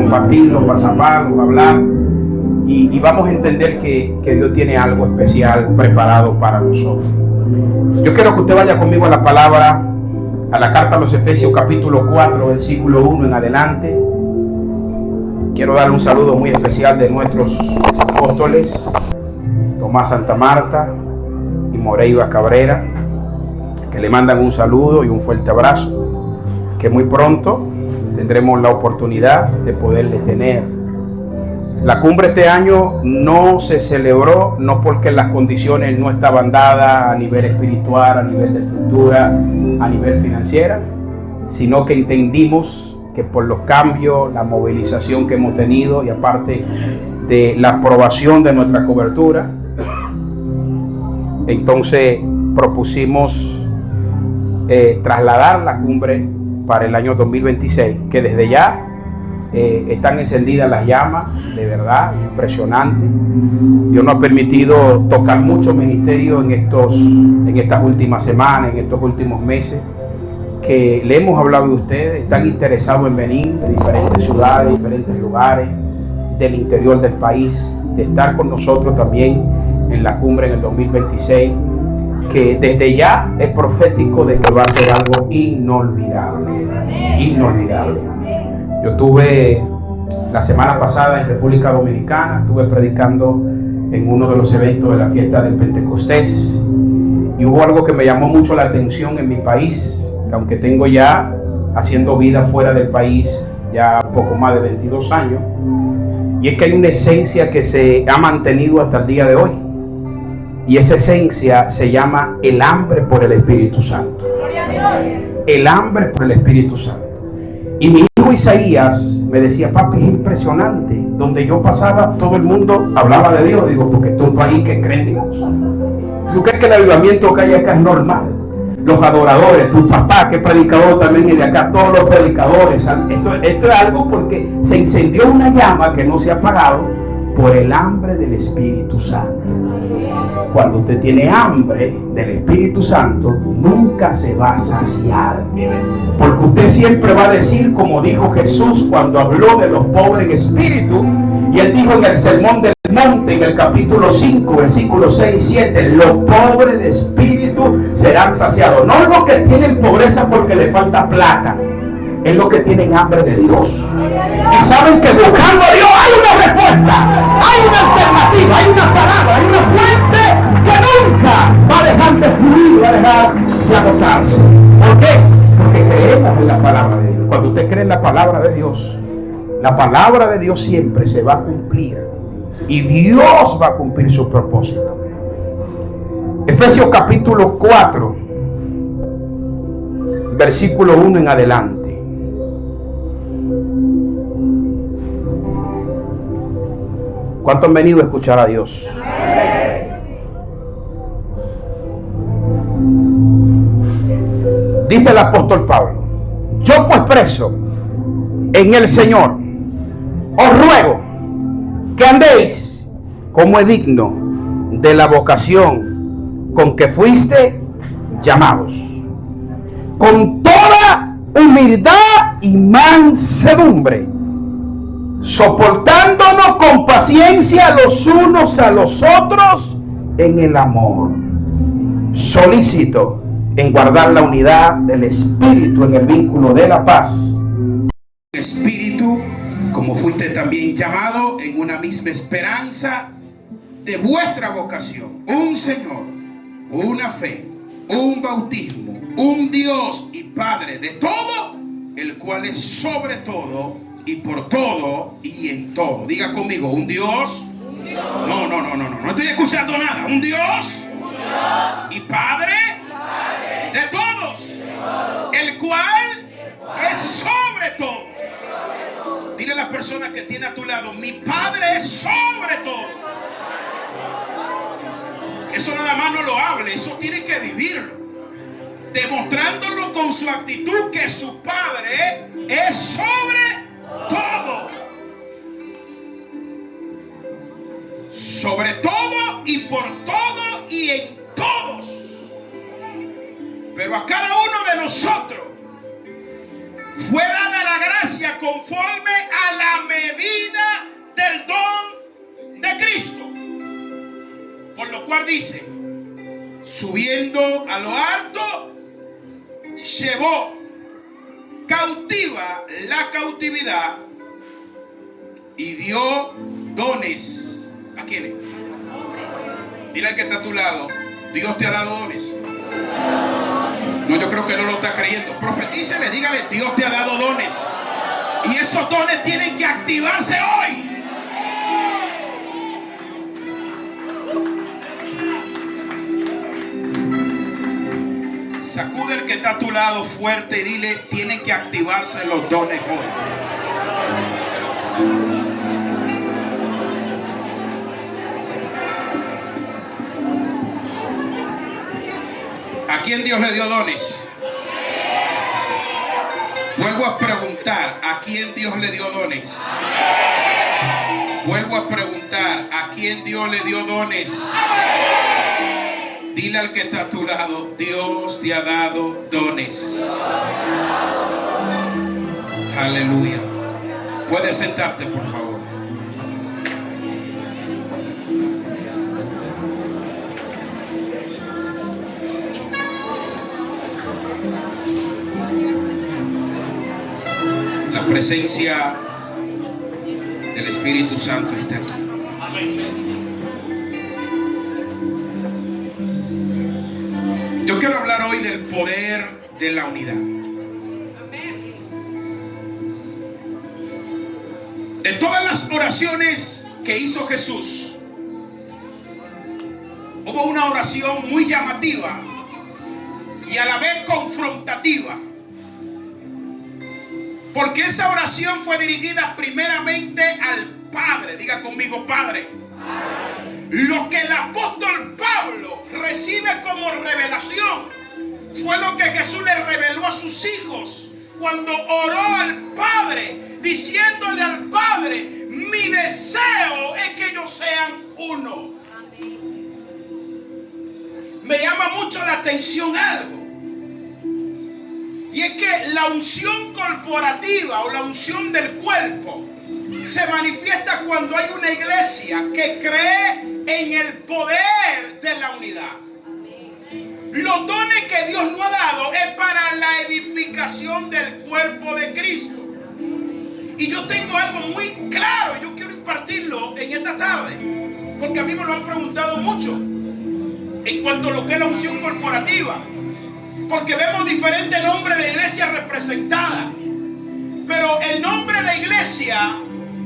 compartirlo, para zaparlo, para hablar. Y vamos a entender que Dios tiene algo especial preparado para nosotros. Yo quiero que usted vaya conmigo a la palabra, a la carta a los Efesios capítulo 4, versículo 1 en adelante. Quiero dar un saludo muy especial de nuestros apóstoles, Tomás Santa Marta y Moreira Cabrera, que le mandan un saludo y un fuerte abrazo, que muy pronto tendremos la oportunidad de poderle tener. La cumbre este año no se celebró, no porque las condiciones no estaban dadas a nivel espiritual, a nivel de estructura, a nivel financiera, sino que entendimos que por los cambios, la movilización que hemos tenido y aparte de la aprobación de nuestra cobertura, entonces propusimos trasladar la cumbre para el año 2026, que desde ya están encendidas las llamas, de verdad, impresionante. Dios nos ha permitido tocar muchos ministerios en estas últimas semanas, en estos últimos meses, que le hemos hablado de ustedes, están interesados en venir de diferentes ciudades, de diferentes lugares, del interior del país, de estar con nosotros también en la cumbre en el 2026, que desde ya es profético de que va a ser algo inolvidable, inolvidable. Yo estuve la semana pasada en República Dominicana, estuve predicando en uno de los eventos de la fiesta del Pentecostés y hubo algo que me llamó mucho la atención en mi país, que aunque tengo ya haciendo vida fuera del país ya un poco más de 22 años, y es que hay una esencia que se ha mantenido hasta el día de hoy, y esa esencia se llama el hambre por el Espíritu Santo. El hambre por el Espíritu Santo. Y mi hijo Isaías me decía: papi, es impresionante, donde yo pasaba todo el mundo hablaba de Dios. Digo, porque esto es un país que cree en Dios. ¿Tú crees que el avivamiento que hay acá es normal? Los adoradores, tu papá que es predicador también, y de acá todos los predicadores, esto es algo porque se encendió una llama que no se ha apagado por el hambre del Espíritu Santo. Cuando usted tiene hambre del Espíritu Santo, nunca se va a saciar, porque usted siempre va a decir, como dijo Jesús cuando habló de los pobres en espíritu, y él dijo en el Sermón del Monte, en el capítulo 5, versículos 6 y 7, los pobres de espíritu serán saciados. No los que tienen pobreza porque les falta plata, es los que tienen hambre de Dios y saben que buscando a Dios hay una respuesta, hay una alternativa, hay una palabra, hay una fuente que nunca va a dejar de fluir, va a dejar de agotarse. ¿Por qué? Porque creemos en la palabra de Dios. Cuando usted cree en la palabra de Dios, la palabra de Dios siempre se va a cumplir y Dios va a cumplir su propósito. Efesios capítulo 4, versículo 1 en adelante. ¿Cuántos han venido a escuchar a Dios? Dice el apóstol Pablo: yo pues preso en el Señor, os ruego que andéis como es digno de la vocación con que fuiste llamados, con toda humildad y mansedumbre, soportándonos con paciencia los unos a los otros en el amor, solícito en guardar la unidad del Espíritu en el vínculo de la paz. Espíritu, como fuiste también llamado en una misma esperanza de vuestra vocación, un Señor, una fe, un bautismo, un Dios y Padre de todo, el cual es sobre todo y por todo y en todo. Diga conmigo: un Dios. No estoy escuchando nada. Un Dios y Padre de todos, el cual es sobre todo. Dile a la persona que tiene a tu lado: mi Padre es sobre todo. Eso nada más no lo hable, eso tiene que vivirlo, demostrándolo con su actitud que su Padre es sobre todo. Sobre todo y por todo y en todos. Pero a cada uno de nosotros fue dada la gracia conforme a la dice: subiendo a lo alto, llevó cautiva la cautividad y dio dones. ¿A quiénes? Dile al que está a tu lado: Dios te ha dado dones. No, yo creo que no lo está creyendo. Profetícele, dígale: Dios te ha dado dones. Y esos dones tienen que activarse hoy. Sacude el que está a tu lado fuerte y dile: tienen que activarse los dones hoy. ¿A quién Dios le dio dones? Vuelvo a preguntar: ¿a quién Dios le dio dones? Vuelvo a preguntar: ¿a quién Dios le dio dones? Dile al que está a tu lado: Dios te ha dado dones. Aleluya. Puedes sentarte, por favor. La presencia del Espíritu Santo está aquí. Yo quiero hablar hoy del poder de la unidad. De todas las oraciones que hizo Jesús, hubo una oración muy llamativa y a la vez confrontativa. Porque esa oración fue dirigida primeramente al Padre. Diga conmigo: Padre. Lo que el apóstol Pablo recibe como revelación fue lo que Jesús le reveló a sus hijos cuando oró al Padre, diciéndole al Padre: mi deseo es que ellos sean uno. Me llama mucho la atención algo, y es que la unción corporativa o la unción del cuerpo se manifiesta cuando hay una iglesia que cree en el poder de la unidad. Los dones que Dios nos ha dado es para la edificación del cuerpo de Cristo. Y yo tengo algo muy claro, yo quiero impartirlo en esta tarde, porque a mí me lo han preguntado mucho en cuanto a lo que es la unción corporativa. Porque vemos diferentes nombres de iglesia representadas, pero el nombre de iglesia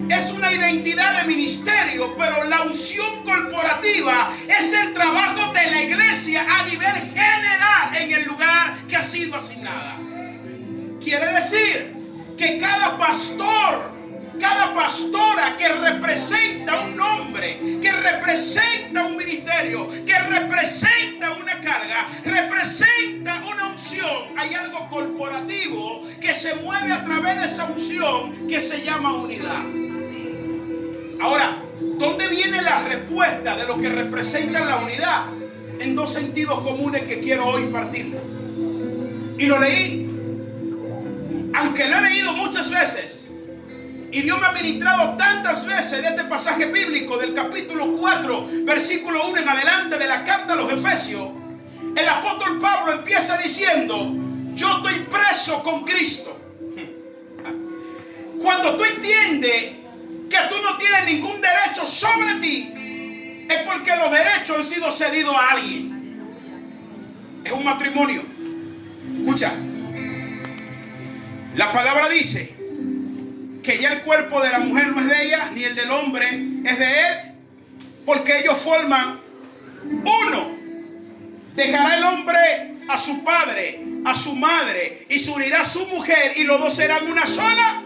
es una identidad de ministerio, pero la unción corporativa es el trabajo de la iglesia a nivel general en el lugar que ha sido asignada. Quiere decir que cada pastor, cada pastora que representa un nombre, que representa un ministerio, que representa una carga, representa una unción, hay algo corporativo que se mueve a través de esa unción que se llama unidad. Ahora, ¿dónde viene la respuesta de lo que representa la unidad? En dos sentidos comunes que quiero hoy partir. Y lo leí, aunque lo he leído muchas veces, y Dios me ha ministrado tantas veces de este pasaje bíblico del capítulo 4, versículo 1 en adelante de la carta a los Efesios. El apóstol Pablo empieza diciendo: yo estoy preso con Cristo. Cuando tú entiendes que tú no tienes ningún derecho sobre ti, es porque los derechos han sido cedidos a alguien. Es un matrimonio. Escucha, la palabra dice que ya el cuerpo de la mujer no es de ella, ni el del hombre es de él, porque ellos forman uno. Dejará el hombre a su padre, a su madre, y se unirá a su mujer, y los dos serán una sola.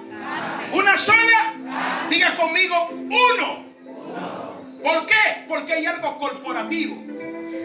¿Una sola? Diga conmigo: uno. ¿Por qué? Porque hay algo corporativo.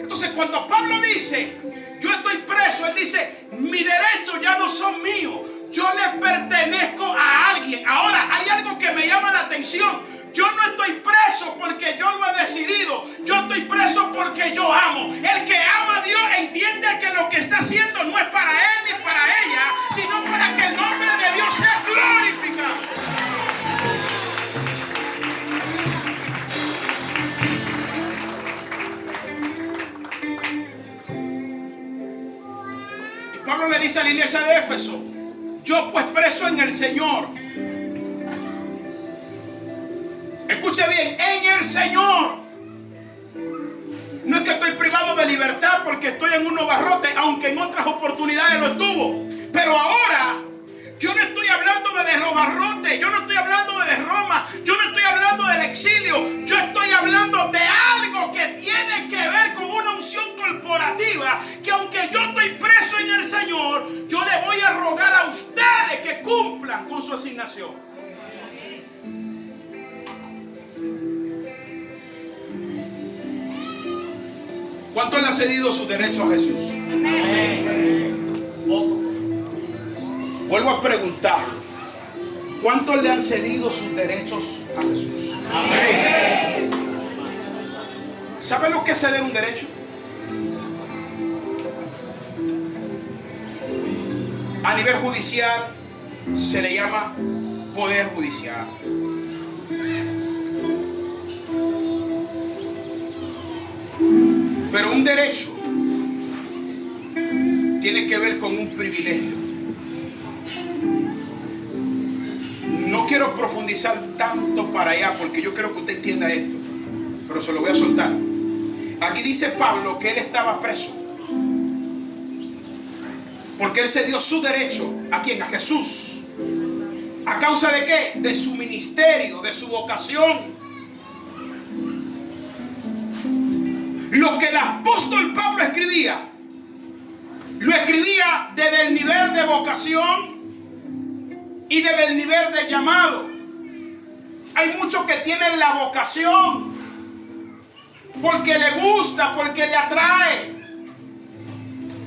Entonces, cuando Pablo dice: yo estoy preso, él dice: mis derechos ya no son míos, yo le pertenezco a alguien. Ahora, hay algo que me llama la atención. Yo no estoy preso porque yo lo he decidido. Yo estoy preso porque yo amo. El que ama a Dios entiende que lo que está haciendo no es para él ni para ella, sino para que el nombre de Dios sea glorificado. dice a la iglesia de Éfeso: yo pues preso en el Señor. Escuche bien, en el Señor. No es que estoy privado de libertad porque estoy en unos barrotes, aunque en otras oportunidades lo estuvo. Pero ahora yo no estoy hablando de los barrotes, yo no estoy hablando de Roma, yo no estoy hablando del exilio, yo estoy hablando de algo que tiene que ver con una unción corporativa, que aunque yo estoy preso en el Señor, yo le voy a rogar a ustedes que cumplan con su asignación. ¿Cuántos le han cedido sus derechos a Jesús? Vuelvo a preguntar: ¿cuántos le han cedido sus derechos a Jesús? ¿Sabe lo que es ceder un derecho? A nivel judicial se le llama poder judicial. Pero un derecho tiene que ver con un privilegio. No quiero profundizar tanto para allá porque yo quiero que usted entienda esto, pero se lo voy a soltar. Aquí dice Pablo que él estaba preso porque él cedió su derecho. ¿A quién? A Jesús. ¿A causa de qué? De su ministerio, de su vocación. Lo que el apóstol Pablo escribía, lo escribía desde el nivel de vocación y desde el nivel de llamado. Hay muchos que tienen la vocación porque le gusta, porque le atrae.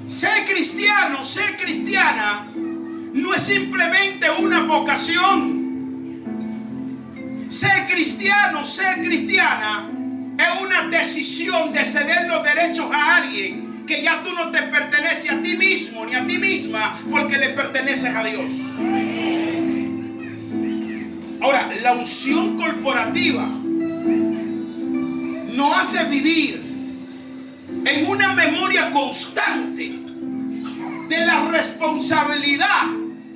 Ser cristiano, ser cristiana, no es simplemente una vocación. Ser cristiano, ser cristiana, es una decisión de ceder los derechos a alguien que ya tú no te perteneces a ti mismo ni a ti misma, porque le perteneces a Dios. Ahora, la unción corporativa nos hace vivir en una memoria constante de la responsabilidad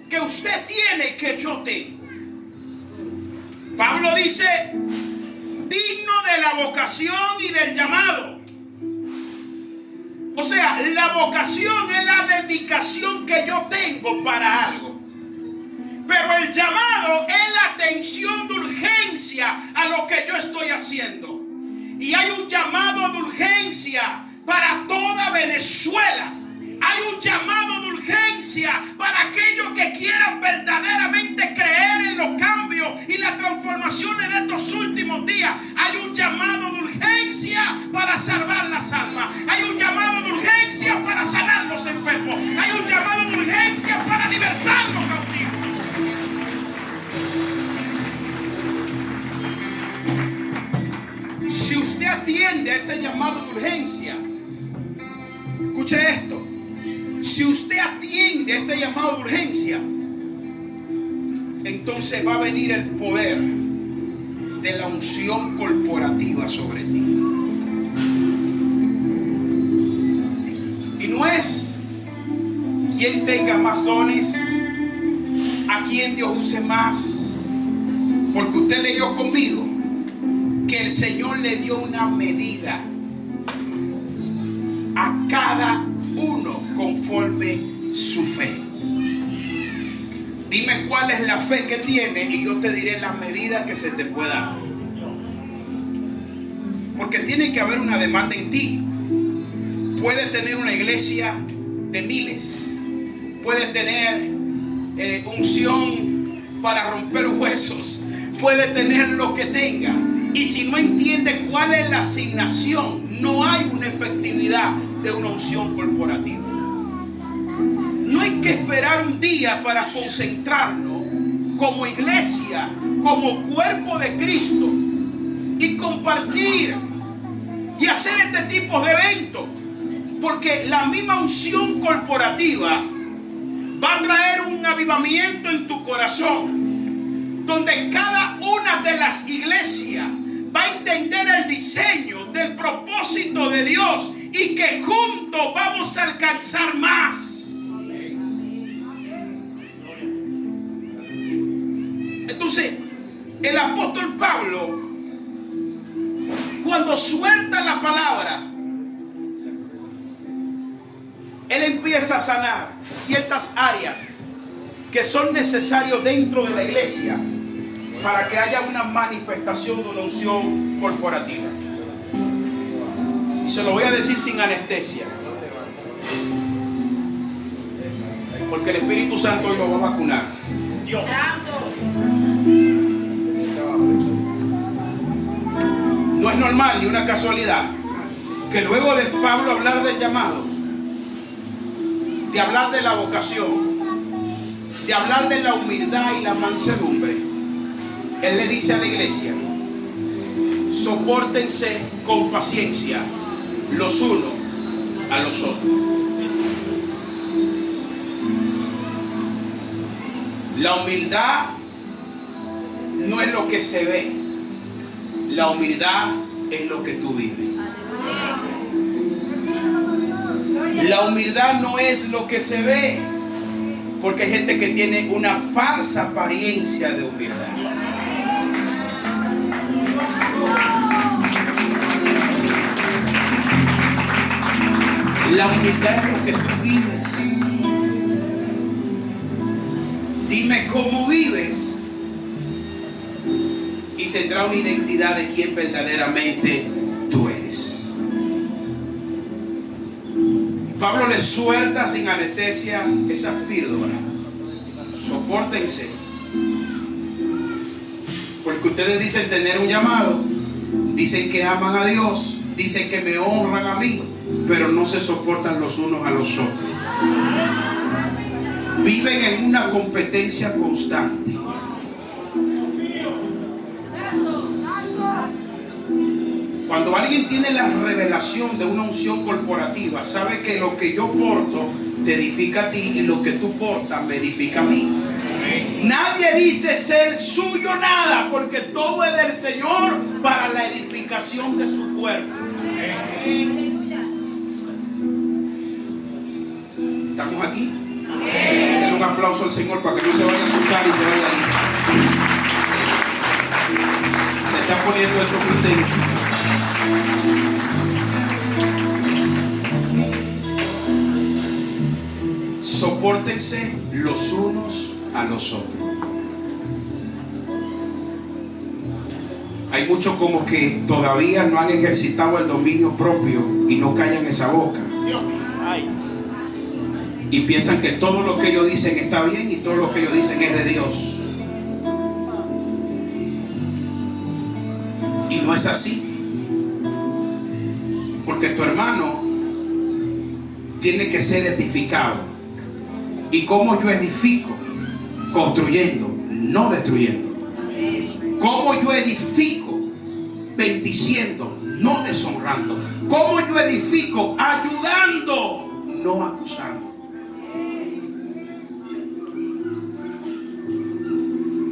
que usted tiene y que yo tengo. Pablo dice: digno de la vocación y del llamado. O sea, la vocación es la dedicación que yo tengo para algo, pero el llamado es la atención de urgencia a lo que yo estoy haciendo. Y hay un llamado de urgencia para toda Venezuela. Hay un llamado de urgencia para aquellos que quieran verdaderamente creer en los cambios y las transformaciones de estos últimos días. Hay un llamado de urgencia para salvar las almas. Hay un llamado de urgencia para sanar los enfermos. Hay un llamado de urgencia para libertar los cautivos. Si usted atiende a ese llamado de urgencia, escuche esto. Si usted atiende a este llamado de urgencia, entonces va a venir el poder de la unción corporativa sobre ti. Y no es quien tenga más dones, a quien Dios use más, porque usted leyó conmigo que el Señor le dio una medida a cada uno conforme su fe. Dime cuál es la fe que tiene y yo te diré la medida que se te fue dada. Porque tiene que haber una demanda en ti. Puedes tener una iglesia de miles, puedes tener unción para romper huesos, puede tener lo que tenga, y si no entiende cuál es la asignación, no hay una efectividad de una unción corporativa. No hay que esperar un día para concentrarnos como iglesia, como cuerpo de Cristo, y compartir y hacer este tipo de eventos, porque la misma unción corporativa va a traer un avivamiento en tu corazón, donde cada una de las iglesias va a entender el diseño del propósito de Dios y que juntos vamos a alcanzar más. El apóstol Pablo, cuando suelta la palabra, él empieza a sanar ciertas áreas que son necesarias dentro de la iglesia para que haya una manifestación de una unción corporativa. Y se lo voy a decir sin anestesia, porque el Espíritu Santo hoy lo va a vacunar. Dios. No es normal ni una casualidad que luego de Pablo hablar del llamado, de hablar de la vocación, de hablar de la humildad y la mansedumbre, él le dice a la iglesia: sopórtense con paciencia los unos a los otros. La humildad no es lo que se ve, la humildad es lo que tú vives. La humildad no es lo que se ve, porque hay gente que tiene una falsa apariencia de humildad. La humildad es lo que tú vives. Dime cómo vives y tendrá una identidad de quién verdaderamente tú eres. Pablo le suelta sin anestesia esa píldora. Sopórtense, porque ustedes dicen tener un llamado, dicen que aman a Dios, dicen que me honran a mí, pero no se soportan los unos a los otros. Viven en una competencia constante. Cuando alguien tiene la revelación de una unción corporativa, sabe que lo que yo porto te edifica a ti y lo que tú portas me edifica a mí. Nadie dice ser suyo nada, porque todo es del Señor para la edificación de su cuerpo. ¿Estamos aquí? Denle un aplauso al Señor para que no se vaya a asustar y se vaya a ir. Se está poniendo esto muy tenso. Sopórtense los unos a los otros. Hay muchos como que todavía no han ejercitado el dominio propio y no callan esa boca. Y piensan que todo lo que ellos dicen está bien y todo lo que ellos dicen es de Dios. Y no es así. Porque tu hermano tiene que ser edificado. ¿Y cómo yo edifico? Construyendo, no destruyendo. ¿Cómo yo edifico? Bendiciendo, no deshonrando. ¿Cómo yo edifico? Ayudando, no acusando.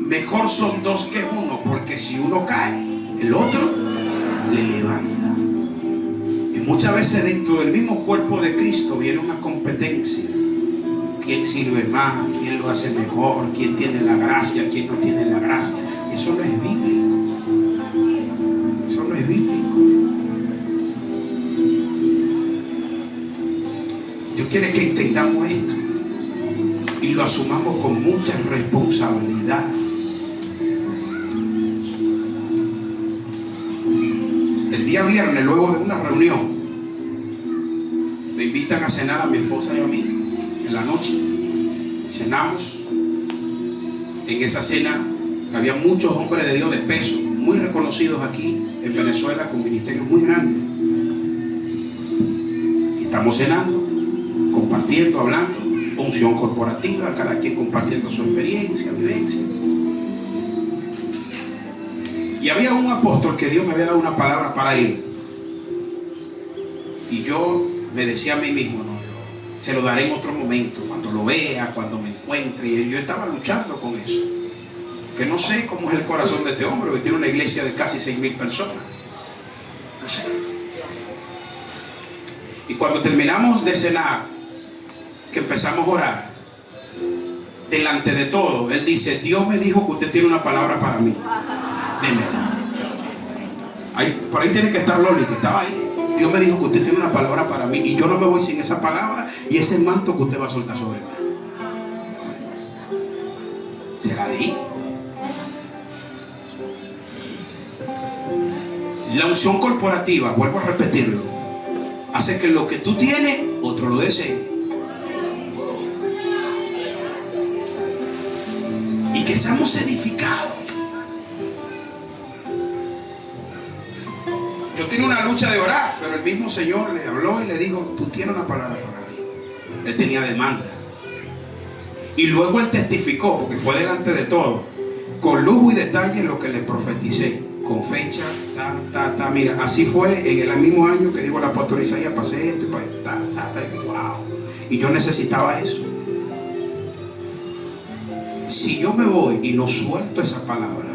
Mejor son dos que uno, porque si uno cae, el otro le levanta. Y muchas veces dentro del mismo cuerpo de Cristo viene una competencia. ¿Quién sirve más? ¿Quién lo hace mejor? ¿Quién tiene la gracia? ¿Quién no tiene la gracia? Eso no es bíblico. Eso no es bíblico. Dios quiere que entendamos esto y lo asumamos con mucha responsabilidad. El día viernes, luego de una reunión, me invitan a cenar a mi esposa y a mí. En la noche cenamos. En esa cena había muchos hombres de Dios de peso, muy reconocidos aquí en Venezuela, con ministerios muy grandes. Y estamos cenando, compartiendo, hablando, unción corporativa, cada quien compartiendo su experiencia, vivencia. Y había un apóstol que Dios me había dado una palabra para él. Y yo me decía a mí mismo, no, se lo daré en otro momento, cuando lo vea, cuando me encuentre. Y yo estaba luchando con eso, que no sé cómo es el corazón de este hombre, que tiene una iglesia de casi 6,000 personas. No sé. Y cuando terminamos de cenar, que empezamos a orar, delante de todo, él dice: Dios me dijo que usted tiene una palabra para mí, démela. Por ahí tiene que estar Loli, que estaba ahí. Dios me dijo que usted tiene una palabra para mí, y yo no me voy sin esa palabra y ese manto que usted va a soltar sobre mí. Se la di. La unción corporativa, vuelvo a repetirlo, hace que lo que tú tienes, otro lo desee. Y que seamos edificados. Yo tenía una lucha de orar, pero el mismo Señor le habló y le dijo: tú tienes una palabra para mí. Él tenía demanda. Y luego él testificó, porque fue delante de todo, con lujo y detalle, lo que le profeticé, con fecha, mira, así fue en el mismo año que dijo el apóstol Isaías: pasé esto y wow. Y yo necesitaba eso. Si yo me voy y no suelto esa palabra,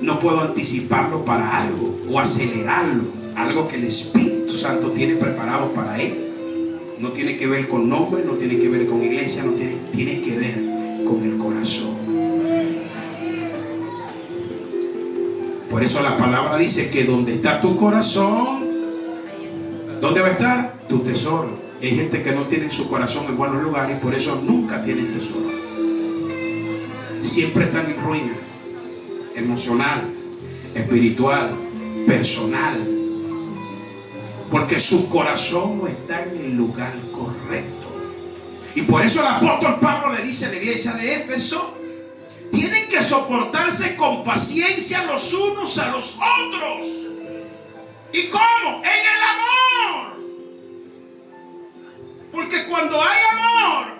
no puedo anticiparlo para algo o acelerarlo, algo que el Espíritu Santo tiene preparado para él. No tiene que ver con nombre, no tiene que ver con iglesia, tiene que ver con el corazón. Por eso la palabra dice que donde está tu corazón, ¿dónde va a estar? Tu tesoro. Hay gente que no tiene su corazón en buenos lugares y por eso nunca tienen tesoro. Siempre están en ruina emocional, espiritual, personal, porque su corazón no está en el lugar correcto. Y por eso el apóstol Pablo le dice a la iglesia de Éfeso: tienen que soportarse con paciencia los unos a los otros. ¿Y cómo? En el amor. Porque cuando hay amor,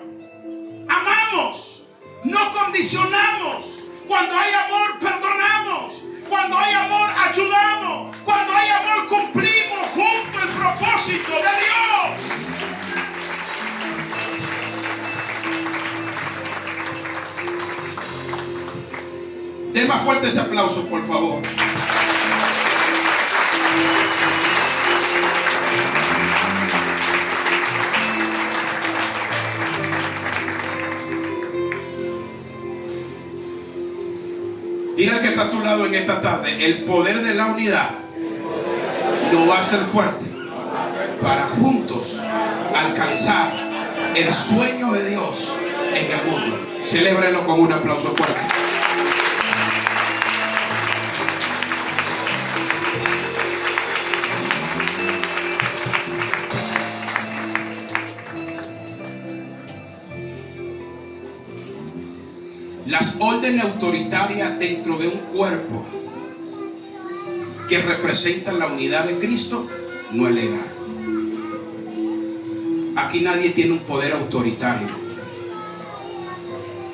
amamos, no condicionamos. Cuando hay amor, perdonamos. Cuando hay amor, ayudamos. Cuando hay amor, cumplimos junto el propósito de Dios. Den más fuerte ese aplauso, por favor. Dile al que está a tu lado en esta tarde: el poder de la unidad nos va a hacer fuerte para juntos alcanzar el sueño de Dios en el mundo. Celébrelo con un aplauso fuerte. Las órdenes autoritarias dentro de un cuerpo que representan la unidad de Cristo no es legal. Aquí nadie tiene un poder autoritario,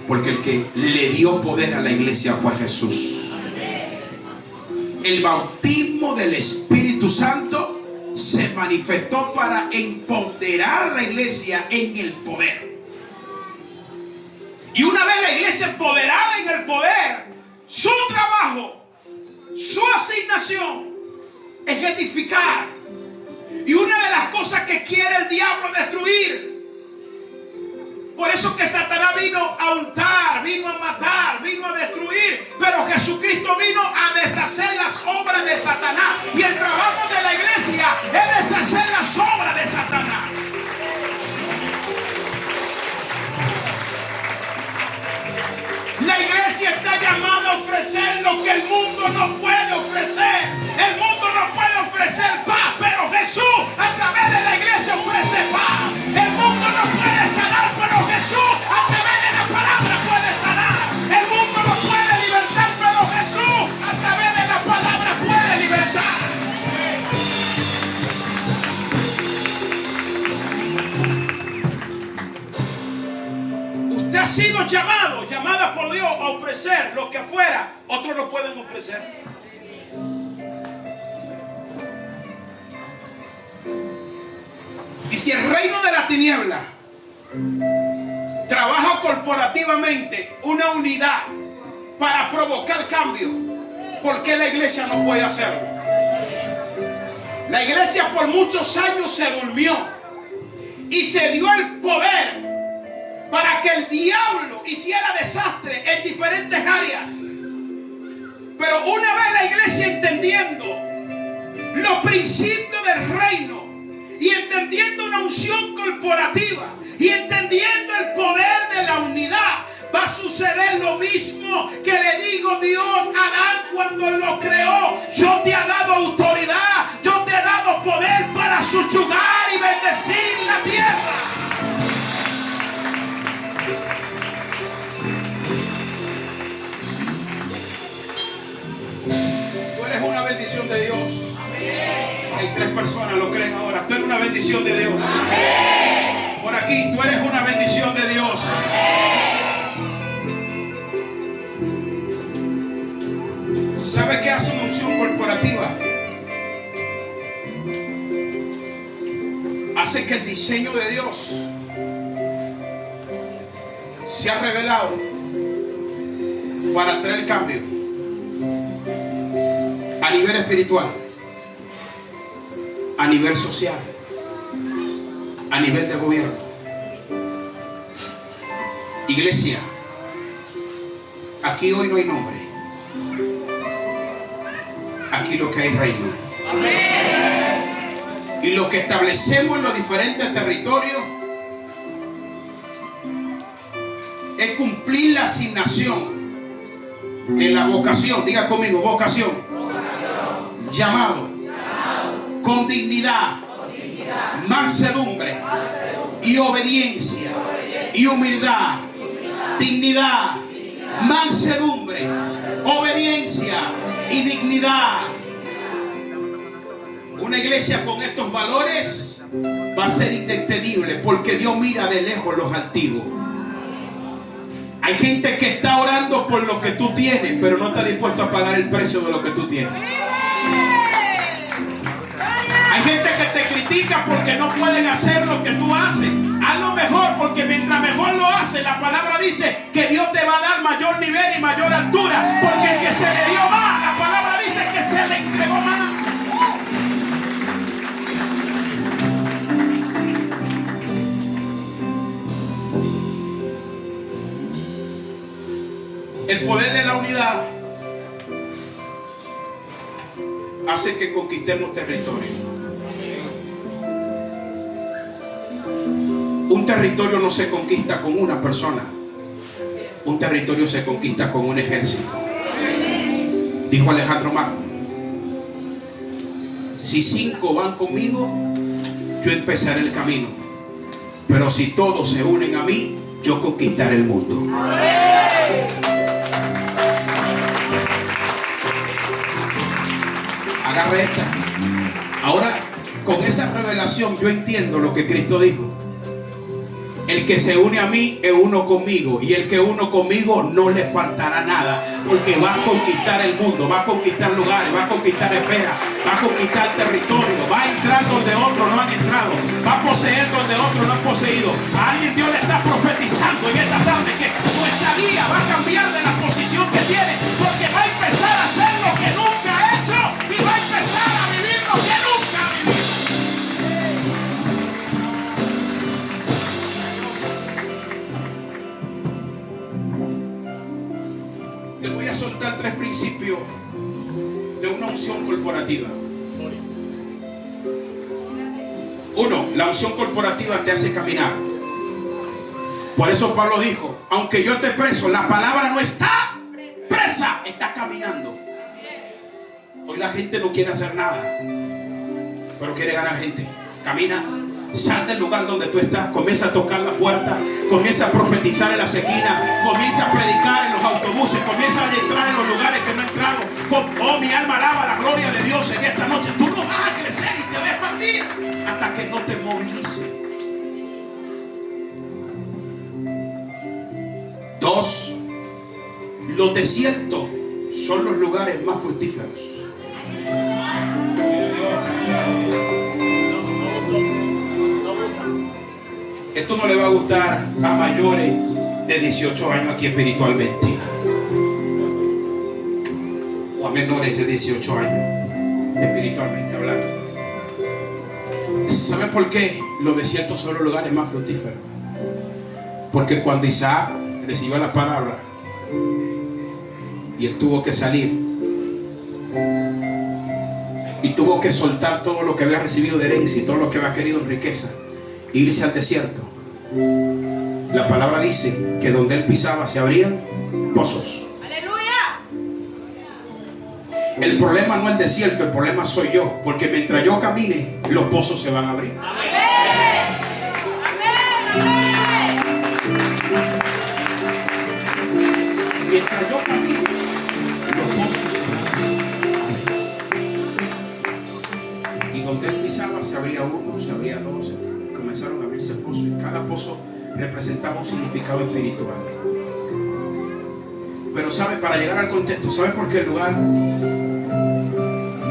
porque el que le dio poder a la iglesia fue Jesús. El bautismo del Espíritu Santo se manifestó para empoderar a la iglesia en el poder. Y una vez la iglesia empoderada en el poder, su trabajo, su asignación es edificar. Y una de las cosas que quiere el diablo destruir. Por eso que Satanás vino a hurtar, vino a matar, vino a destruir. Pero Jesucristo vino a deshacer las obras de Satanás. Y el trabajo de la iglesia es deshacer las obras de Satanás. La iglesia está llamada a ofrecer lo que el mundo no puede ofrecer. El mundo no puede ofrecer paz, pero Jesús a través de la iglesia ofrece paz. El mundo no puede sanar, pero Jesús a través de la palabra puede sanar. El mundo no puede libertar, pero Jesús a través de la palabra puede libertar. Usted ha sido llamada por Dios a ofrecer lo que afuera otros no pueden ofrecer. Y si el reino de la tiniebla trabaja corporativamente una unidad para provocar cambio, ¿por qué la iglesia no puede hacerlo? La iglesia por muchos años se durmió y se dio el poder para que el diablo hiciera desastre en diferentes áreas. Pero una vez la iglesia entendiendo los principios del reino y entendiendo una unción corporativa y entendiendo el poder de la unidad, va a suceder lo mismo que le digo Dios a Adán cuando lo creó. Yo te he dado autoridad, yo te he dado poder para subyugar y bendecir la tierra. Tú eres una bendición de Dios. Hay 3 personas lo creen ahora. Tú eres una bendición de Dios. Por aquí, tú eres una bendición de Dios. ¿Sabe qué hace una unción corporativa? Hace que el diseño de Dios se ha revelado para traer cambio a nivel espiritual, a nivel social, a nivel de gobierno. Iglesia, aquí hoy no hay nombre. Aquí lo que hay reino. Y lo que establecemos en los diferentes territorios es cumplir la asignación de la vocación. Diga conmigo, vocación. Llamado. Con dignidad. Mansedumbre. Y obediencia. Y humildad. Dignidad. Mansedumbre. Obediencia y dignidad. Una iglesia con estos valores va a ser indetenible, porque Dios mira de lejos los altivos. Hay gente que está orando por lo que tú tienes, pero no está dispuesto a pagar el precio de lo que tú tienes. Hay gente que te critica porque no pueden hacer lo que tú haces. Hazlo mejor, porque mientras mejor lo haces, la palabra dice que Dios te va a dar mayor nivel y mayor altura, porque el que se le dio más, la palabra dice que se le entregó más. El poder de la unidad hace que conquistemos territorio. Un territorio no se conquista con una persona. Un territorio se conquista con un ejército. Dijo Alejandro Magno: si 5 van conmigo, yo empezaré el camino. Pero si todos se unen a mí, yo conquistaré el mundo. Agarre esta. Ahora, con esa revelación, yo entiendo lo que Cristo dijo. El que se une a mí es uno conmigo, y el que uno conmigo no le faltará nada, porque va a conquistar el mundo, va a conquistar lugares, va a conquistar esferas, va a conquistar territorio, va a entrar donde otros no han entrado, va a poseer donde otros no han poseído. A alguien Dios le está profetizando en esta tarde que su estadía va a cambiar de la posición que tiene, porque va a empezar a hacer lo que nunca ha hecho y va a empezar a vivir lo que nunca ha vivido. Te voy a soltar 3 principios de una unción corporativa. 1. La unción corporativa te hace caminar. Por eso Pablo dijo: aunque yo esté preso, la palabra no está presa, está caminando. Hoy la gente no quiere hacer nada, pero quiere ganar gente. Camina. Sal del lugar donde tú estás, comienza a tocar la puerta, comienza a profetizar en la esquina, comienza a predicar en los autobuses, comienza a entrar en los lugares que no he entrado. Oh, mi alma alaba la gloria de Dios en esta noche. Tú no vas a crecer y te ves partir hasta que no te movilices. 2. Los desiertos son los lugares más fructíferos. Esto no le va a gustar a mayores de 18 años aquí espiritualmente, o a menores de 18 años espiritualmente hablando. ¿Sabe por qué los desiertos son los lugares más fructíferos? Porque cuando Isaac recibió la palabra y él tuvo que salir y tuvo que soltar todo lo que había recibido de herencia y todo lo que había querido en riqueza, e irse al desierto, la palabra dice que donde él pisaba se abrían pozos. ¡Aleluya! El problema no es el desierto, el problema soy yo, porque mientras yo camine, los pozos se van a abrir. ¡Amén! Mientras yo camino, los pozos se van a abrir. Y donde él pisaba se abría uno, se abría dos, y comenzaron a abrirse pozos, y cada pozo representaba un significado espiritual. Pero sabe, para llegar al contexto, ¿sabe por qué el lugar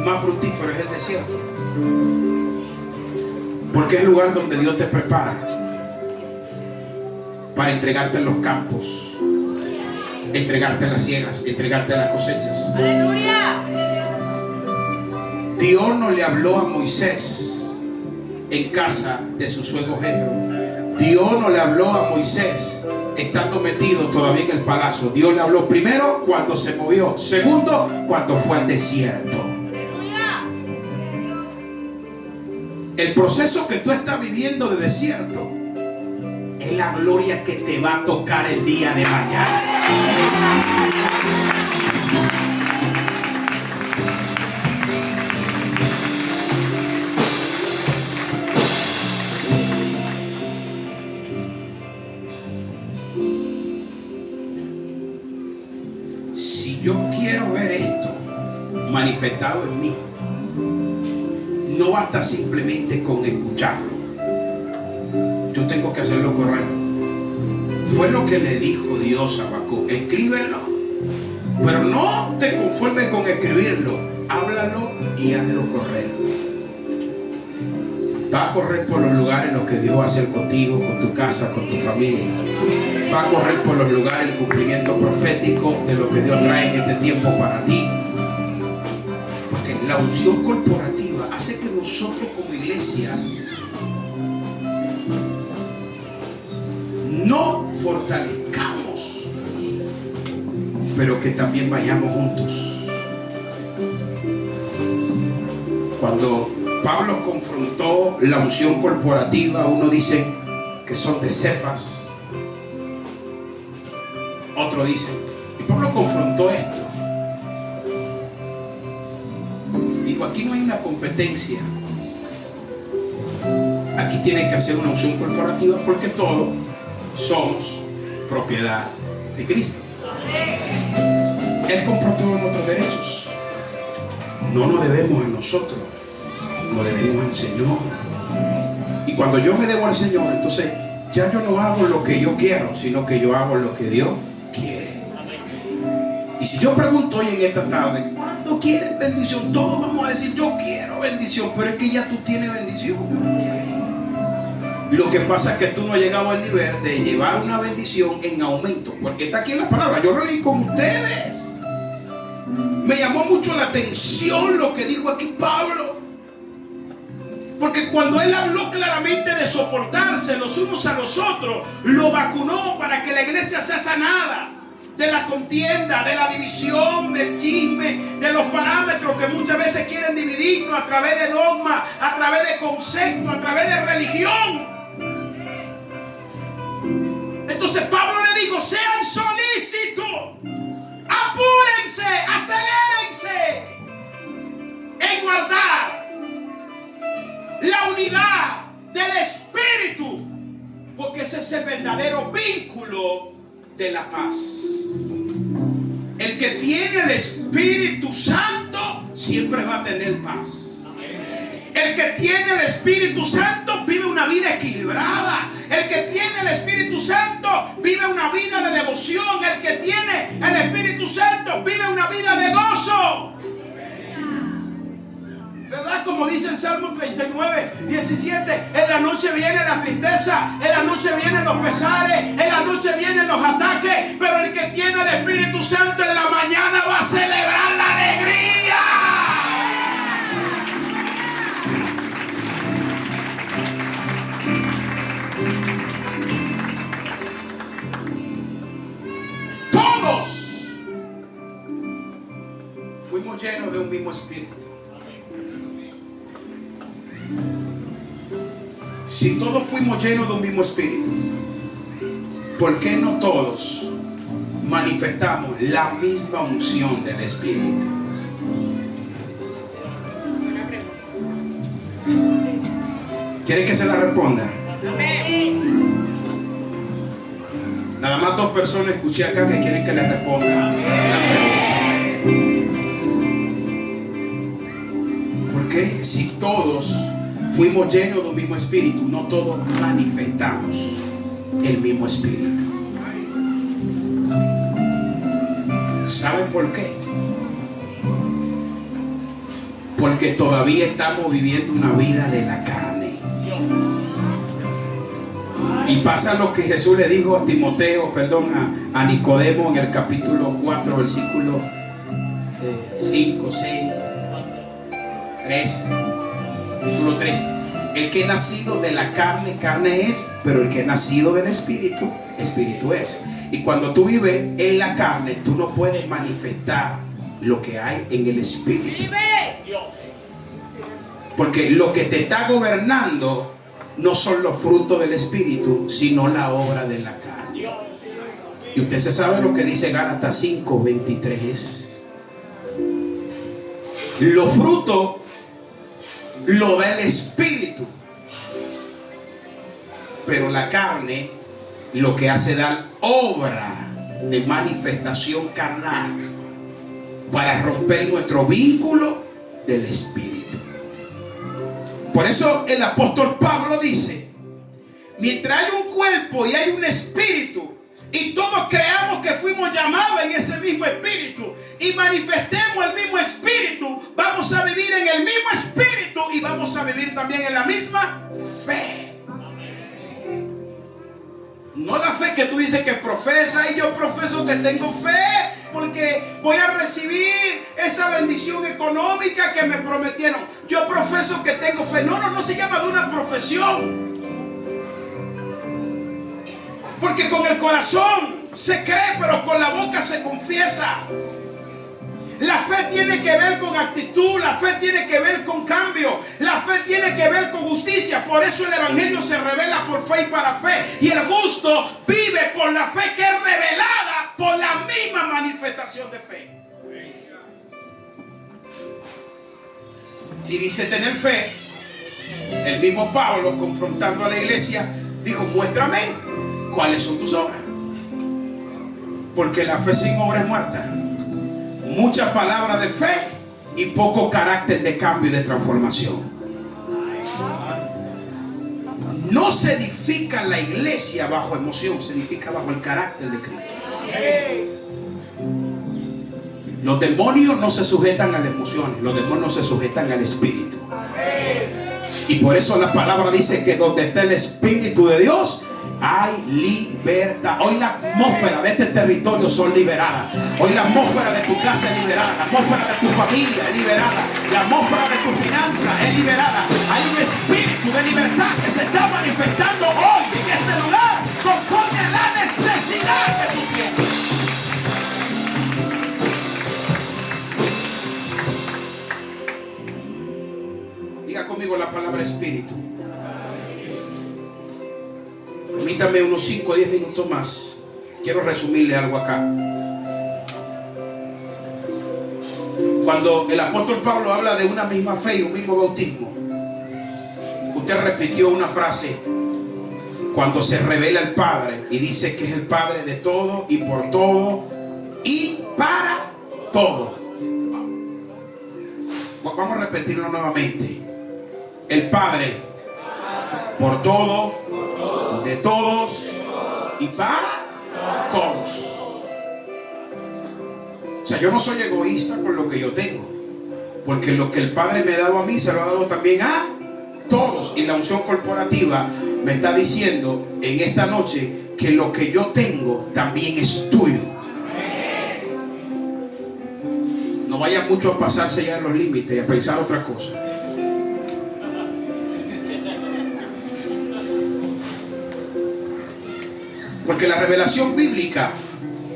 más fructífero es el desierto? Porque es el lugar donde Dios te prepara para entregarte en los campos, entregarte en las siegas, entregarte en las cosechas. ¡Aleluya! Dios no le habló a Moisés en casa de su suegro Jetro. Dios no le habló a Moisés estando metido todavía en el palacio. Dios le habló primero cuando se movió, segundo cuando fue al desierto. El proceso que tú estás viviendo de desierto es la gloria que te va a tocar el día de mañana. Si yo quiero ver esto manifestado en mí, no basta simplemente con escucharlo. Yo tengo que hacerlo correcto. Fue lo que le dijo Dios a Habacuc: escríbelo, pero no te conformes con escribirlo, háblalo y hazlo correr. Va a correr por los lugares lo que Dios va a hacer contigo, con tu casa, con tu familia. Va a correr por los lugares el cumplimiento profético de lo que Dios trae en este tiempo para ti. Porque la unción corporativa hace que nosotros como iglesia no fortalezcamos, pero que también vayamos juntos. Cuando Pablo confrontó la unción corporativa, uno dice que son de Cefas, otro dice, y Pablo confrontó esto. Dijo, aquí no hay una competencia. Aquí tiene que hacer una unción corporativa porque todos somos propiedad de Cristo. Él compró todos nuestros derechos. No nos debemos a nosotros, nos debemos al Señor. Y cuando yo me debo al Señor, entonces ya yo no hago lo que yo quiero, sino que yo hago lo que Dios quiere. Y si yo pregunto hoy en esta tarde, ¿cuántos quieren bendición? Todos vamos a decir, yo quiero bendición, pero es que ya tú tienes bendición. Lo que pasa es que tú no has llegado al nivel de llevar una bendición en aumento, porque está aquí en la palabra, yo lo leí con ustedes. Me llamó mucho la atención lo que dijo aquí Pablo, porque cuando él habló claramente de soportarse los unos a los otros, lo vacunó para que la iglesia sea sanada de la contienda, de la división, del chisme, de los parámetros que muchas veces quieren dividirnos a través de dogmas, a través de conceptos, a través de religión. Entonces Pablo le dijo, sean solícitos, apúrense, acelérense en guardar la unidad del Espíritu, porque ese es el verdadero vínculo de la paz. El que tiene el Espíritu Santo siempre va a tener paz. El que tiene el Espíritu Santo vive una vida equilibrada. El que tiene el Espíritu Santo vive una vida de devoción. El que tiene el Espíritu Santo vive una vida de gozo. ¿Verdad? Como dice el Salmo 39, 17, en la noche viene la tristeza, en la noche vienen los pesares, en la noche vienen los ataques, pero el que tiene el Espíritu Santo en la mañana va a celebrar la alegría. fuimos llenos de un mismo espíritu. Si todos fuimos llenos de un mismo espíritu, ¿por qué no todos manifestamos la misma unción del espíritu? ¿Quieren que se la responda? Nada más 2 personas escuché acá que quieren que les responda la pregunta. ¿Por qué si todos fuimos llenos de un mismo espíritu, no todos manifestamos el mismo espíritu? ¿Saben por qué? Porque todavía estamos viviendo una vida de la carne. Y pasa lo que Jesús le dijo a Timoteo, a Nicodemo en el capítulo 4, versículo 5, 6, 3, versículo 3. El que es nacido de la carne, carne es, pero el que es nacido del espíritu, espíritu es. Y cuando tú vives en la carne, tú no puedes manifestar lo que hay en el espíritu. Porque lo que te está gobernando no son los frutos del espíritu, sino la obra de la carne. Y usted se sabe lo que dice Gálatas 5:23. Los frutos lo da el espíritu, pero la carne lo que hace dar obra de manifestación carnal para romper nuestro vínculo del espíritu. Por eso el apóstol Pablo dice: mientras hay un cuerpo y hay un espíritu, y todos creamos que fuimos llamados en ese mismo espíritu y manifestemos el mismo espíritu, vamos a vivir en el mismo espíritu y vamos a vivir también en la misma fe. No la fe que tú dices que profesas, y yo profeso que tengo fe porque voy a recibir esa bendición económica que me prometieron. Yo profeso que tengo fe. No se llama de una profesión. Porque con el corazón se cree, pero con la boca se confiesa. La fe tiene que ver con actitud, la fe tiene que ver con cambio, la fe tiene que ver con justicia. Por eso el evangelio se revela por fe y para fe. Y el justo vive por la fe que es revelada por la misma manifestación de fe. Si dice tener fe, el mismo Pablo, confrontando a la iglesia, dijo: muéstrame cuáles son tus obras, porque la fe sin obra es muerta. Mucha palabra de fe y poco carácter de cambio y de transformación. No se edifica la iglesia bajo emoción, se edifica bajo el carácter de Cristo. Los demonios no se sujetan a las emociones, los demonios se sujetan al espíritu. Y por eso la palabra dice que donde está el espíritu de Dios hay libertad. Hoy la atmósfera de este territorio son liberadas. Hoy la atmósfera de tu casa es liberada. La atmósfera de tu familia es liberada. La atmósfera de tu finanza es liberada. Hay un espíritu de libertad que se está manifestando hoy en este lugar conforme a la necesidad que tú tienes. Diga conmigo la palabra espíritu. Permítame unos 5 o 10 minutos más. Quiero resumirle algo acá. Cuando el apóstol Pablo habla de una misma fe y un mismo bautismo, usted repitió una frase: cuando se revela el Padre y dice que es el Padre de todo y por todo y para todo. Vamos a repetirlo nuevamente. El Padre por todo, de todos y para todos. O sea, yo no soy egoísta con lo que yo tengo, porque lo que el Padre me ha dado a mí se lo ha dado también a todos. Y la unción corporativa me está diciendo en esta noche que lo que yo tengo también es tuyo. No vaya mucho a pasarse ya los límites y a pensar otra cosa. Porque la revelación bíblica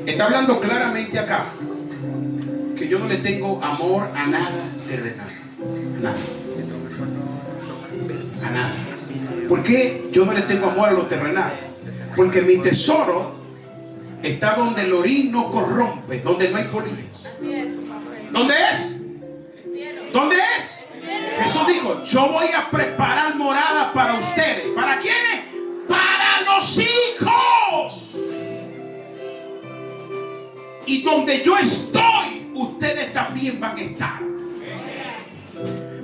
está hablando claramente acá que yo no le tengo amor a nada terrenal. A nada. A nada. ¿Por qué yo no le tengo amor a lo terrenal? Porque mi tesoro está donde el orín no corrompe, donde no hay polillas. ¿Dónde es? ¿Dónde es? Jesús dijo: yo voy a preparar morada para ustedes. ¿Para quiénes? Para los hijos. Y donde yo estoy, ustedes también van a estar.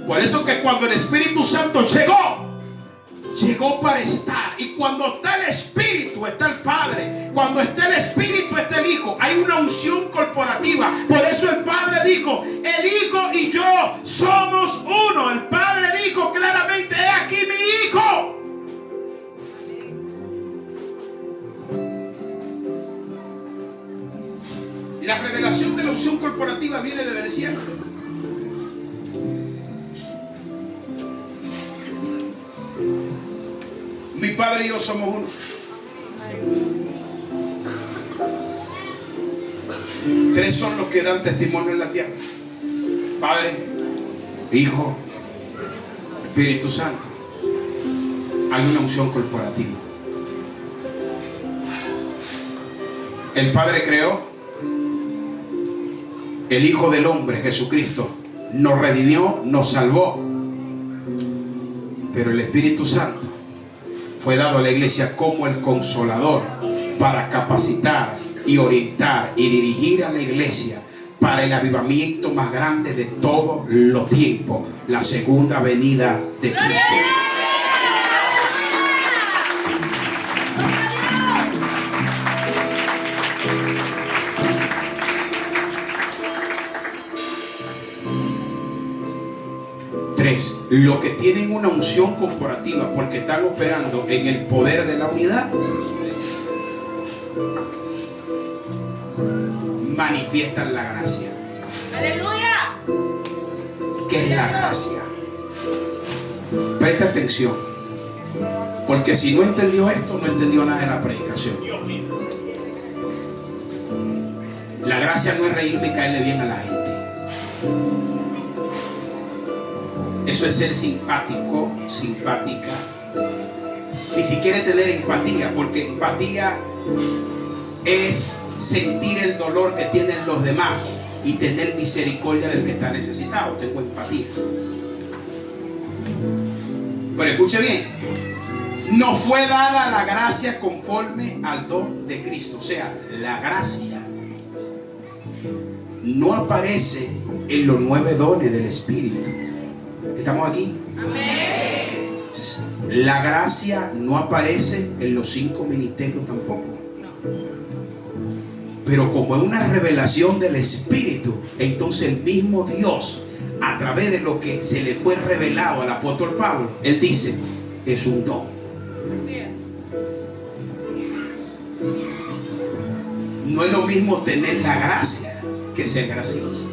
Por eso que cuando el Espíritu Santo llegó para estar. Y cuando está el Espíritu, está el Padre. Cuando está el Espíritu, está el Hijo. Hay una unción corporativa. Por eso el Padre dijo: el Hijo y yo somos uno. El Padre dijo claramente: he aquí mi Hijo. Y la revelación de la unción corporativa viene desde el cielo. Mi Padre y yo somos uno. Tres son los que dan testimonio en la tierra: Padre, Hijo, Espíritu Santo. Hay una unción corporativa. El Padre creó, el Hijo del Hombre, Jesucristo, nos redimió, nos salvó. Pero el Espíritu Santo fue dado a la iglesia como el consolador para capacitar y orientar y dirigir a la iglesia para el avivamiento más grande de todos los tiempos: la segunda venida de Cristo. Tres, los que tienen una unción corporativa porque están operando en el poder de la unidad, manifiestan la gracia. ¡Aleluya! ¿Qué es la gracia? Presta atención, porque si no entendió esto, no entendió nada de la predicación. La gracia no es reírme y caerle bien a la gente. Eso es ser simpático, simpática. Ni siquiera tener empatía, porque empatía es sentir el dolor que tienen los demás y tener misericordia del que está necesitado. Tengo empatía. Pero escuche bien: no fue dada la gracia conforme al don de Cristo. O sea, la gracia no aparece en los 9 dones del Espíritu. ¿Estamos aquí? Amén. La gracia no aparece en los 5 ministerios tampoco. Pero como es una revelación del Espíritu, entonces el mismo Dios, a través de lo que se le fue revelado al apóstol Pablo, él dice: es un don. Así es. No es lo mismo tener la gracia que ser gracioso.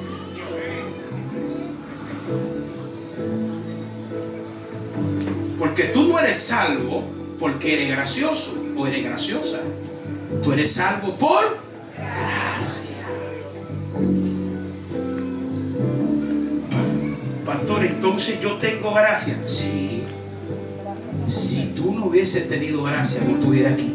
Porque tú no eres salvo porque eres gracioso o eres graciosa. Tú eres salvo por gracia. Pastor, entonces yo tengo gracia. Sí. Si tú no hubieses tenido gracia, no estuviera aquí.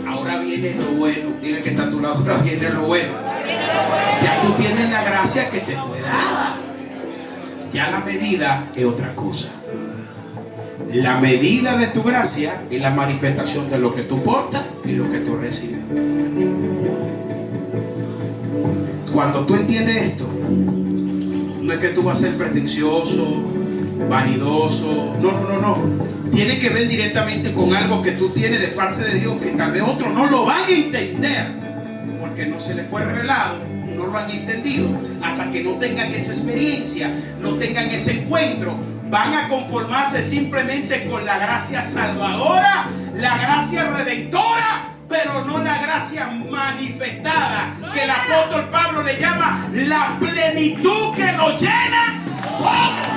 Ahora viene lo bueno. Dile que está a tu lado: ahora viene lo bueno. Ya tú tienes la gracia que te fue dada. Ya la medida es otra cosa. La medida de tu gracia es la manifestación de lo que tú portas y lo que tú recibes. Cuando tú entiendes esto, no es que tú vas a ser pretencioso, vanidoso. No. Tiene que ver directamente con algo que tú tienes de parte de Dios, que tal vez otros no lo van a entender porque no se les fue revelado, no lo han entendido. Hasta que no tengan esa experiencia, no tengan ese encuentro, van a conformarse simplemente con la gracia salvadora, la gracia redentora, pero no la gracia manifestada, que el apóstol Pablo le llama la plenitud que lo llena todo.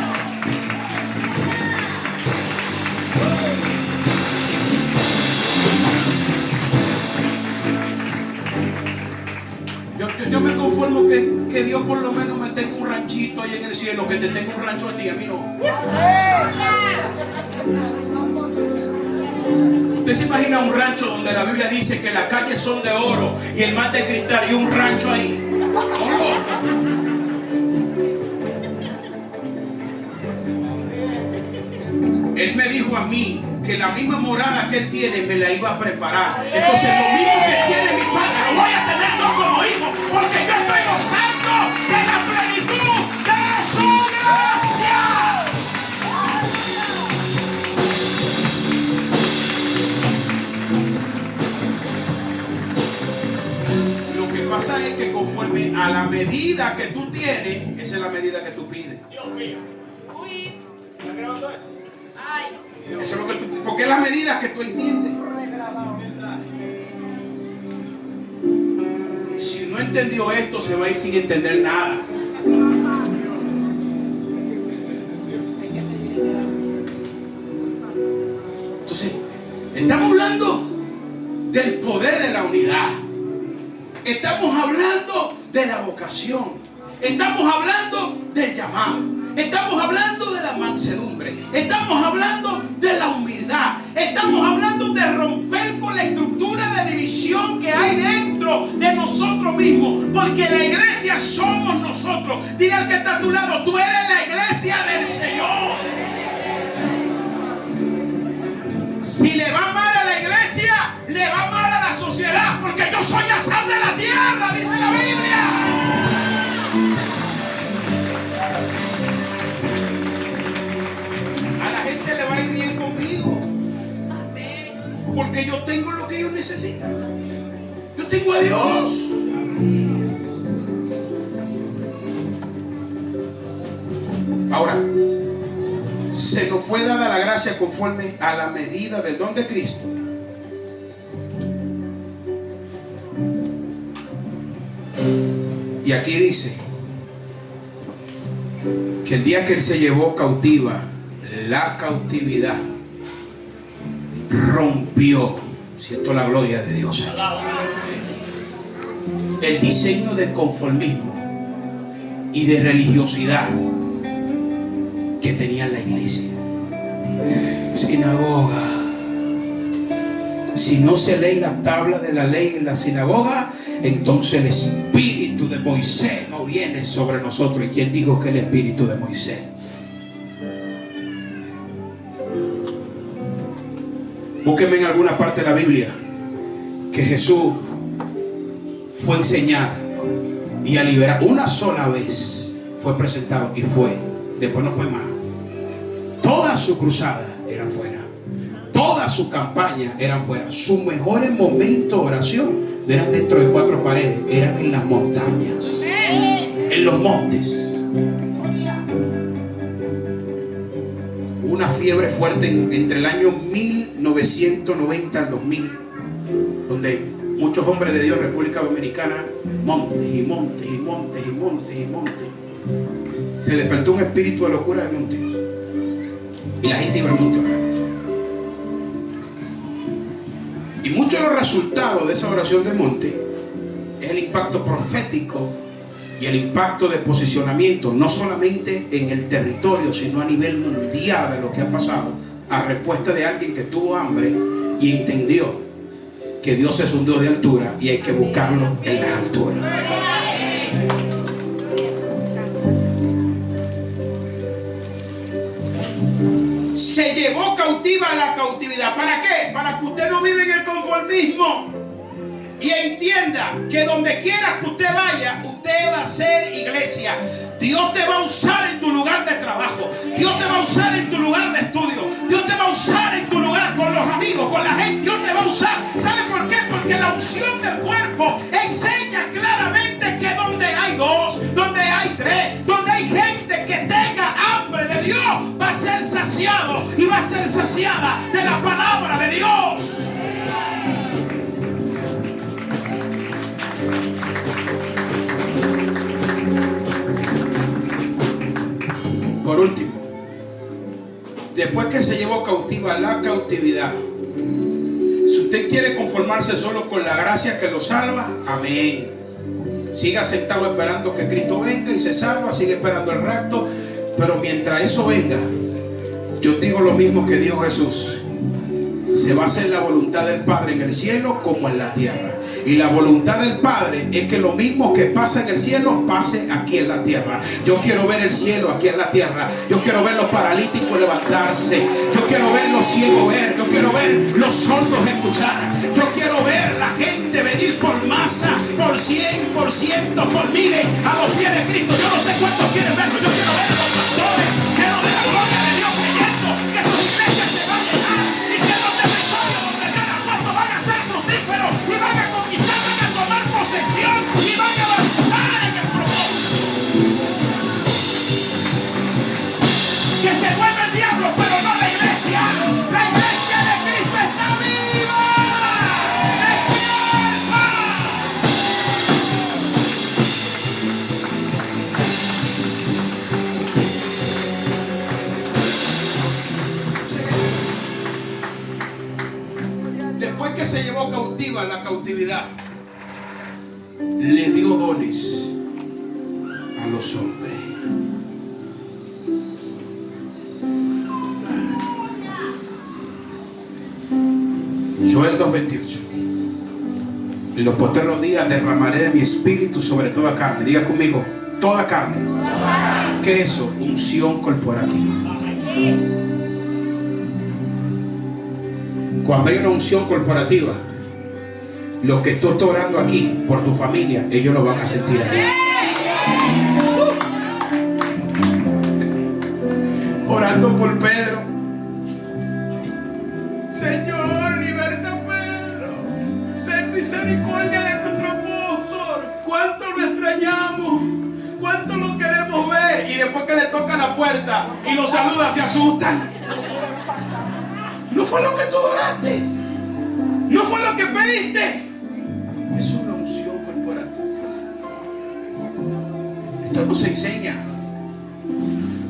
Yo me conformo que Dios por lo menos me tenga un ranchito ahí en el cielo, que te tenga un rancho a ti, a mí no. ¿Usted se imagina un rancho donde la Biblia dice que las calles son de oro y el mar de cristal y un rancho ahí? ¡No, loco! Él me dijo a mí que la misma morada que él tiene me la iba a preparar. Entonces lo mismo que tiene mi padre lo voy a tener yo como hijo, porque yo estoy gozando de la plenitud de su gracia. Lo que pasa es que conforme a la medida que tú tienes, esa es la medida que tú pides. Dios mío. Uy. ¿Está grabando eso? Ay. Eso es lo que tú, porque es la medida que tú entiendes. Si no entendió esto, se va a ir sin entender nada. Entonces, estamos hablando del poder de la unidad. Estamos hablando de la vocación. Estamos hablando del llamado. Estamos hablando de la mansedumbre. Estamos hablando de la humildad. Estamos hablando de romper con la estructura de división que hay dentro de nosotros mismos. Porque la iglesia somos nosotros. Dile al que está a tu lado: tú eres la iglesia del Señor. Si le va mal a la iglesia, le va mal a la sociedad. Porque yo soy la sal de la tierra, dice la Biblia. Le va a ir bien conmigo, porque yo tengo lo que ellos necesitan. Yo tengo a Dios. Ahora, se nos fue dada la gracia conforme a la medida del don de Cristo. Y aquí dice que el día que Él se llevó cautiva la cautividad, rompió, siento la gloria de Dios aquí, el diseño de conformismo y de religiosidad que tenía la iglesia. Sinagoga. Si no se lee la tabla de la ley en la sinagoga, entonces el espíritu de Moisés no viene sobre nosotros. ¿Y quién dijo que el espíritu de Moisés? Búsquenme en alguna parte de la Biblia que Jesús fue a enseñar y a liberar. Una sola vez fue presentado y fue. Después no fue más. Todas sus cruzadas eran fuera. Todas sus campañas eran fuera. Sus mejores momentos de oración eran dentro de 4 paredes. Eran en las montañas, en los montes. Una fiebre fuerte entre el año 1990 al 2000, donde muchos hombres de Dios, República Dominicana, montes y montes y montes y montes y montes. Se despertó un espíritu de locura de monte y la gente iba al monte a orar. Y muchos de los resultados de esa oración de monte es el impacto profético y el impacto de posicionamiento, no solamente en el territorio, sino a nivel mundial de lo que ha pasado, a respuesta de alguien que tuvo hambre y entendió que Dios es un Dios de altura y hay que buscarlo en las alturas. Se llevó cautiva la cautividad. ¿Para qué? Para que usted no vive en el conformismo y entienda que donde quiera que usted vaya, usted va a ser iglesia. Dios te va a usar en tu lugar de trabajo. Dios te va a usar en tu lugar de estudio. Dios te va a usar en tu lugar con los amigos, con la gente. Dios te va a usar. ¿Sabe por qué? Porque la unción del cuerpo enseña claramente que donde hay 2, donde hay 3, donde hay gente que tenga hambre de Dios, va a ser saciado y va a ser saciada de la palabra de Dios. Por último, después que se llevó cautiva la cautividad, si usted quiere conformarse solo con la gracia que lo salva, amén. Siga sentado esperando que Cristo venga y se salva, sigue esperando el rapto. Pero mientras eso venga, yo digo lo mismo que dijo Jesús: se va a hacer la voluntad del Padre en el cielo como en la tierra. Y la voluntad del Padre es que lo mismo que pasa en el cielo pase aquí en la tierra. Yo quiero ver el cielo aquí en la tierra. Yo quiero ver los paralíticos levantarse. Yo quiero ver los ciegos ver. Yo quiero ver los sordos escuchar. Yo quiero ver la gente venir por masa, por 100, por cientos, por miles a los pies de Cristo. Yo no sé cuántos quieren verlo. Yo quiero ver a los pastores. Quiero ver la gloria de Dios creyendo que sus iglesias se van a llenar y que los territorios donde Dios ha puesto van a ser fructíferos y van a conquistar, van a tomar posesión y van a avanzar en el propósito. Que se mueva el diablo, pero no la iglesia. La iglesia de Cristo está viva. Después que se llevó cautiva la cautividad, le dio dones a los hombres. Joel 2:28. En los postreros días derramaré de mi espíritu sobre toda carne. Diga conmigo, toda carne. ¿Qué es eso? Unción corporativa. Cuando hay una unción corporativa, lo que tú estás orando aquí por tu familia, ellos lo van a sentir allá. Orando por Pedro. Señor, liberta a Pedro. Ten misericordia de nuestro apóstol. ¿Cuánto lo extrañamos? ¿Cuánto lo queremos ver? Y después que le toca la puerta y lo saluda, se asustan. No fue lo que tú oraste. No fue lo que pediste. Es una unción corporativa. Esto no se enseña.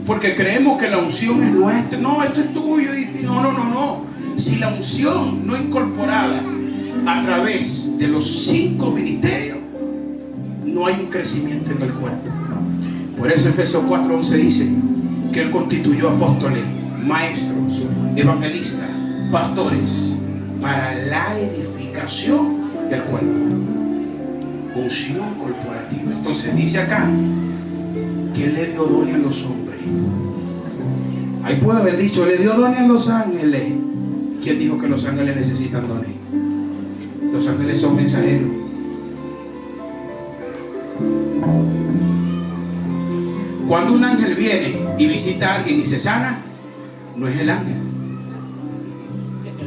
Porque creemos que la unción es nuestra. No, esto es tuyo. No. Si la unción no incorporada a través de los 5 ministerios, no hay un crecimiento en el cuerpo. Por eso Efesios 4:11 dice que Él constituyó apóstoles, maestros, evangelistas, pastores, para la edificación del cuerpo. Unción corporativa. Entonces dice acá que Él le dio dones a los hombres. Ahí puede haber dicho, le dio dones a los ángeles. ¿Quién dijo que los ángeles necesitan dones? Los ángeles son mensajeros. Cuando un ángel viene y visita a alguien y se sana, no es el ángel.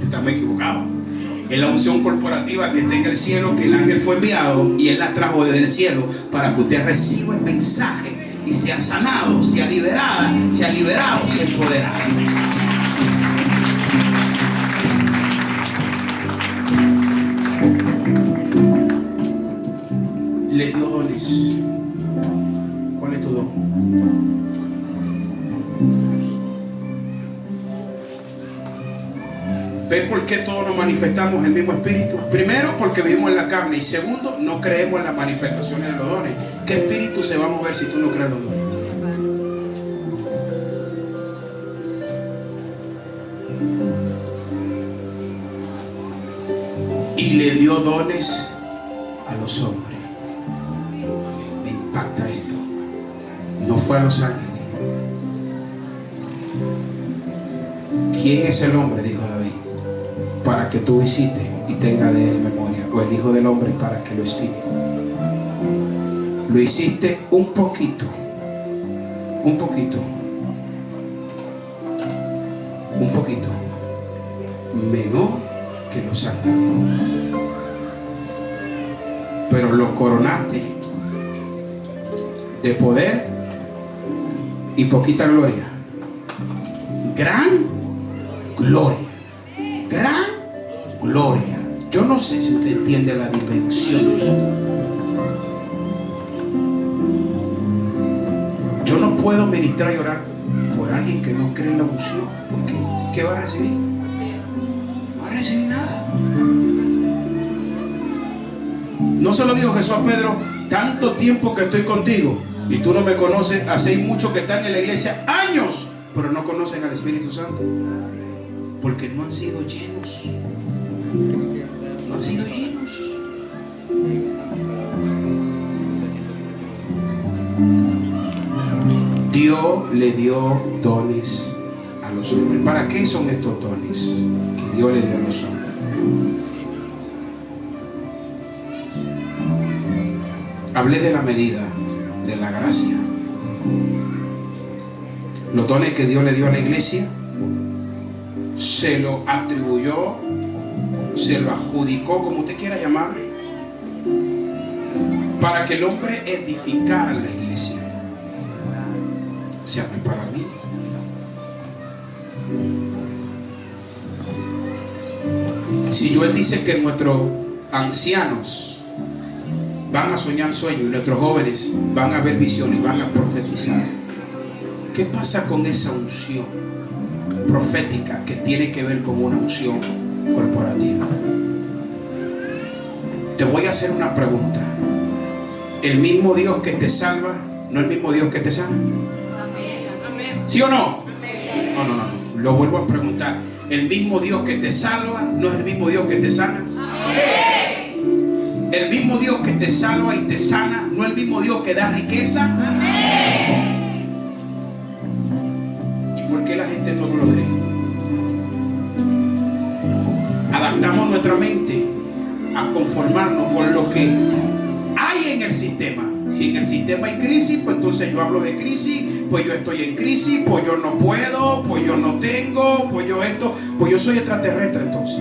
Estamos equivocados. Es la unción corporativa que está en el cielo, que el ángel fue enviado y Él la trajo desde el cielo para que usted reciba el mensaje y sea sanado, sea liberada, sea liberado, sea empoderado. Le dio dones. ¿Cuál es tu don? ¿Ves por qué todos nos manifestamos el mismo espíritu? Primero, porque vivimos en la carne. Y segundo, no creemos en las manifestaciones de los dones. ¿Qué espíritu se va a mover si tú no crees los dones? Y le dio dones a los hombres. Me impacta esto. No fue a los ángeles. ¿Quién es el hombre? Dijo David. Para que tú visites y tenga de él memoria. O el Hijo del Hombre para que lo estime. Lo hiciste un poquito. Un poquito. Un poquito. Menor que los ángeles. Pero lo coronaste de poder y poquita gloria. Gran gloria. Gran gloria. Yo no sé si usted entiende la dimensión de esto. Yo no puedo ministrar y orar por alguien que no cree en la unción. ¿Por qué? ¿Qué va a recibir? No va a recibir nada. No se lo dijo Jesús a Pedro: tanto tiempo que estoy contigo y tú no me conoces. Hace muchos que están en la iglesia años, pero no conocen al Espíritu Santo, porque no han sido llenos. No han sido llenos. Dios le dio dones a los hombres. ¿Para qué son estos dones que Dios le dio a los hombres? Hablé de la medida de la gracia. Los dones que Dios le dio a la iglesia se lo atribuyó, se lo adjudicó, como usted quiera llamarle, para que el hombre edificara la iglesia. O sea, no es para mí. Si Joel dice que nuestros ancianos van a soñar sueños y nuestros jóvenes van a ver visiones y van a profetizar, ¿qué pasa con esa unción profética que tiene que ver con una unción corporativa? Te voy a hacer una pregunta. ¿El mismo Dios que te salva no es el mismo Dios que te sana? ¿Sí o no? No. Lo vuelvo a preguntar. ¿El mismo Dios que te salva no es el mismo Dios que te sana? ¿El mismo Dios que te salva y te sana no es el mismo Dios que da riqueza? ¿Y por qué la gente no lo cree? Adaptamos nuestra mente a conformarnos con lo que hay en el sistema. Si en el sistema hay crisis, pues entonces yo hablo de crisis, pues yo estoy en crisis, pues yo no puedo, pues yo no tengo, pues yo esto, pues yo soy extraterrestre entonces.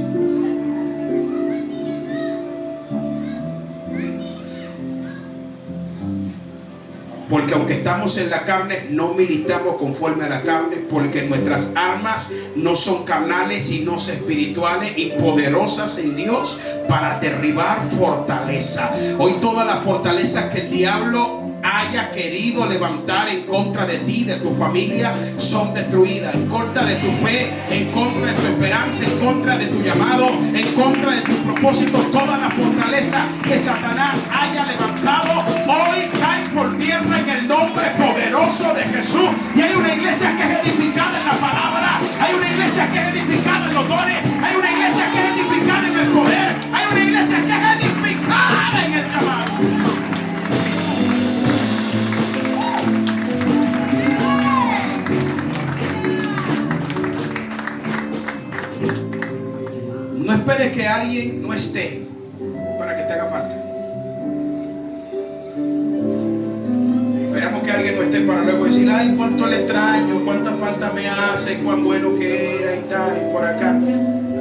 Porque aunque estamos en la carne, no militamos conforme a la carne, porque nuestras armas no son carnales, sino espirituales y poderosas en Dios para derribar fortaleza. Hoy toda la fortaleza que el diablo haya querido levantar en contra de ti, de tu familia, son destruidas. En contra de tu fe, en contra de tu esperanza, en contra de tu llamado, en contra de tu propósito. Toda la fortaleza que Satanás haya levantado hoy cae por tierra en el nombre poderoso de Jesús. Y hay una iglesia que es edificada en la palabra, hay una iglesia que es edificada en los dones, hay una iglesia que es edificada en el poder, hay una iglesia que es edificada en el llamado. No esperes que alguien no esté para que te haga falta. Esperamos que alguien no esté para luego decir: ay, cuánto le extraño, cuánta falta me hace, cuán bueno que era y tal y por acá.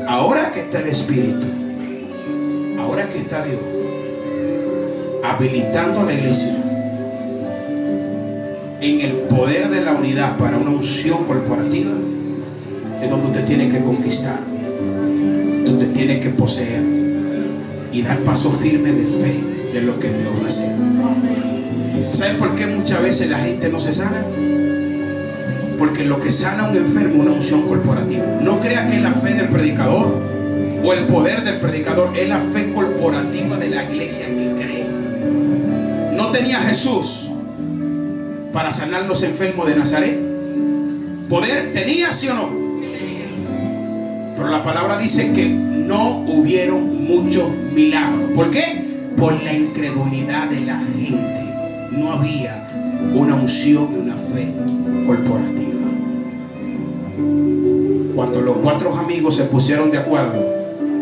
Ahora que está el Espíritu, ahora que está Dios habilitando la iglesia en el poder de la unidad para una unción corporativa, es donde usted tiene que conquistar, donde tiene que poseer y dar paso firme de fe de lo que Dios va a hacer. ¿Sabe por qué muchas veces la gente no se sana? Porque lo que sana a un enfermo es una unción corporativa. No crea que es la fe del predicador o el poder del predicador, es la fe corporativa de la iglesia que cree. ¿No tenía Jesús para sanar los enfermos de Nazaret? ¿Poder tenía, sí o no? Pero la palabra dice que no hubieron muchos milagros. ¿Por qué? Por la incredulidad de la gente. No había una unción y una fe corporativa. Cuando los 4 amigos se pusieron de acuerdo,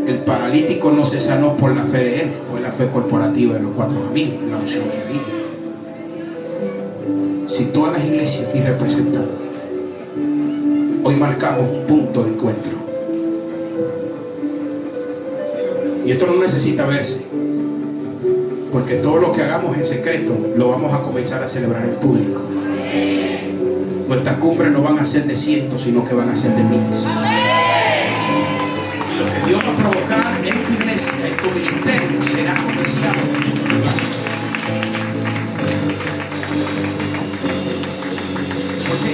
el paralítico no se sanó por la fe de él, fue la fe corporativa de los 4 amigos, la unción que había. Si todas las iglesias aquí representadas, hoy marcamos un punto de encuentro. Y esto no necesita verse, porque todo lo que hagamos en secreto lo vamos a comenzar a celebrar en público. Nuestras cumbres no van a ser de cientos, sino que van a ser de miles. Y lo que Dios va a provocar en tu iglesia, en tu ministerio, será codiciado en tu lugar. ¿Por qué?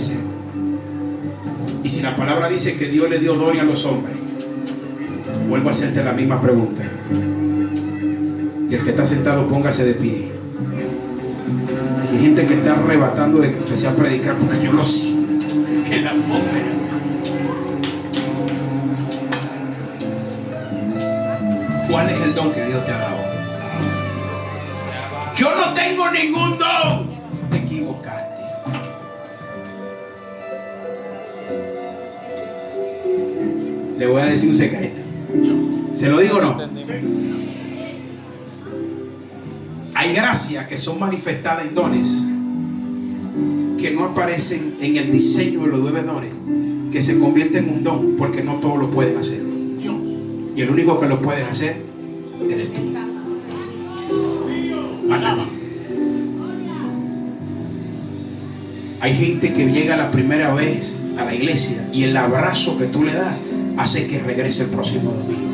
deseo. Y si la palabra dice que Dios le dio dones a los hombres, vuelvo a hacerte la misma pregunta. Y el que está sentado, póngase de pie. Hay gente que está arrebatando de que empecé a predicar, porque yo lo siento en la atmósfera. ¿Cuál es el don que Dios te ha dado? Yo no tengo ningún don. Te equivocaste. Le voy a decir un secreto. ¿Se lo digo o no? Hay gracias que son manifestadas en dones que no aparecen en el diseño de los 9 dones, que se convierten en un don, porque no todos lo pueden hacer. Y el único que lo puedes hacer eres tú. Más nadie. Hay gente que llega la primera vez a la iglesia y el abrazo que tú le das hace que regrese el próximo domingo.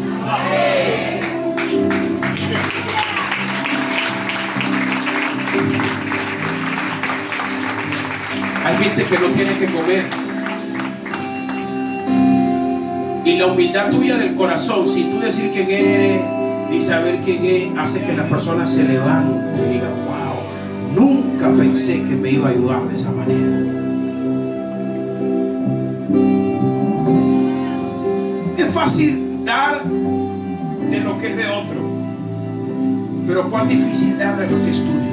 Hay gente que no tiene que comer. Y la humildad tuya del corazón, sin tú decir quién eres ni saber quién es, hace que la persona se levante y diga: wow, nunca pensé que me iba a ayudar de esa manera. Es fácil dar de lo que es de otro, pero cuán difícil dar de lo que es tuyo.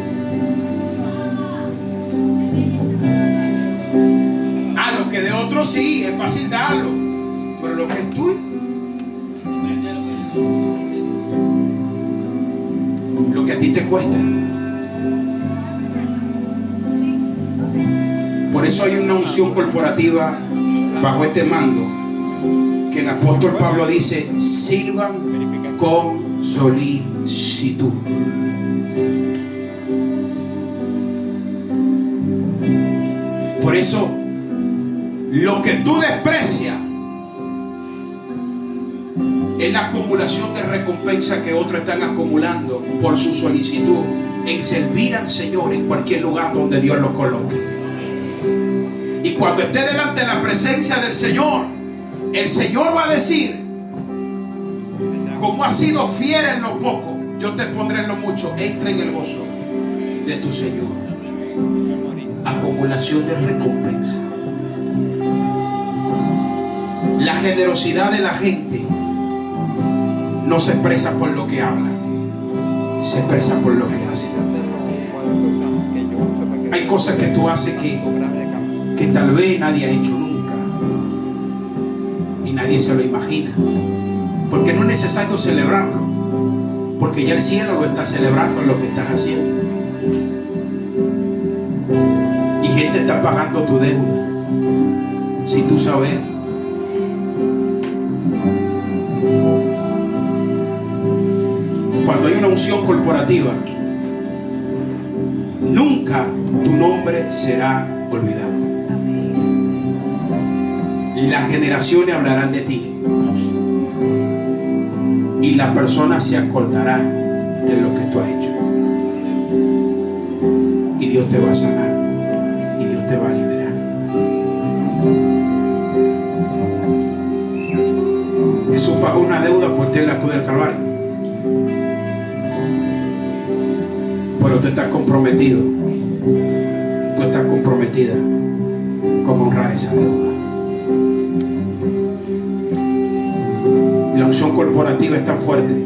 Lo que de otro sí, es fácil darlo, pero lo que es tuyo, lo que a ti te cuesta. Por eso hay una unción corporativa bajo este mando, que el apóstol Pablo dice: sirvan con solicitud. Por eso, lo que tú desprecias es la acumulación de recompensa que otros están acumulando por su solicitud en servir al Señor en cualquier lugar donde Dios los coloque. Y cuando esté delante de la presencia del Señor, el Señor va a decir: como has sido fiel en lo poco, yo te pondré en lo mucho. Entra en el gozo de tu Señor. Acumulación de recompensa. La generosidad de la gente no se expresa por lo que habla, se expresa por lo que hace. Hay cosas que tú haces que tal vez nadie ha hecho nunca y nadie se lo imagina, porque no es necesario celebrarlo, porque ya el cielo lo está celebrando en lo que estás haciendo. Y gente está pagando tu deuda sin tú saber. Cuando hay una unción corporativa, nunca tu nombre será olvidado. Las generaciones hablarán de ti y la persona se acordará de lo que tú has hecho. Y Dios te va a sanar y Dios te va a liberar. Jesús pagó una deuda por ti en la cruz del Calvario. Pero tú estás comprometido, tú estás comprometida con honrar esa deuda. La unción corporativa es tan fuerte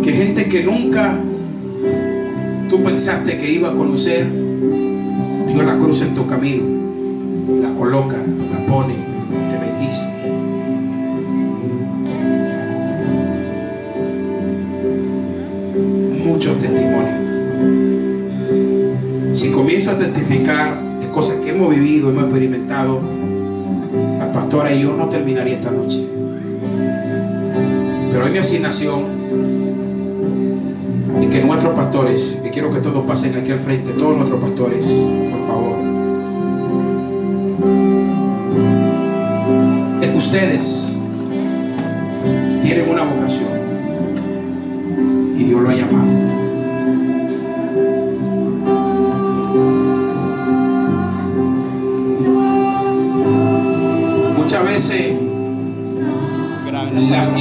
que gente que nunca tú pensaste que iba a conocer, Dios la cruza en tu camino, la coloca, la pone, te bendice. Muchos testimonios. Si comienzo a testificar de cosas que hemos vivido, hemos experimentado, la pastora y yo no terminaría esta noche. Pero hoy mi asignación es que nuestros pastores, que quiero que todos pasen aquí al frente, todos nuestros pastores, por favor, es que ustedes tienen una vocación y Dios lo ha llamado.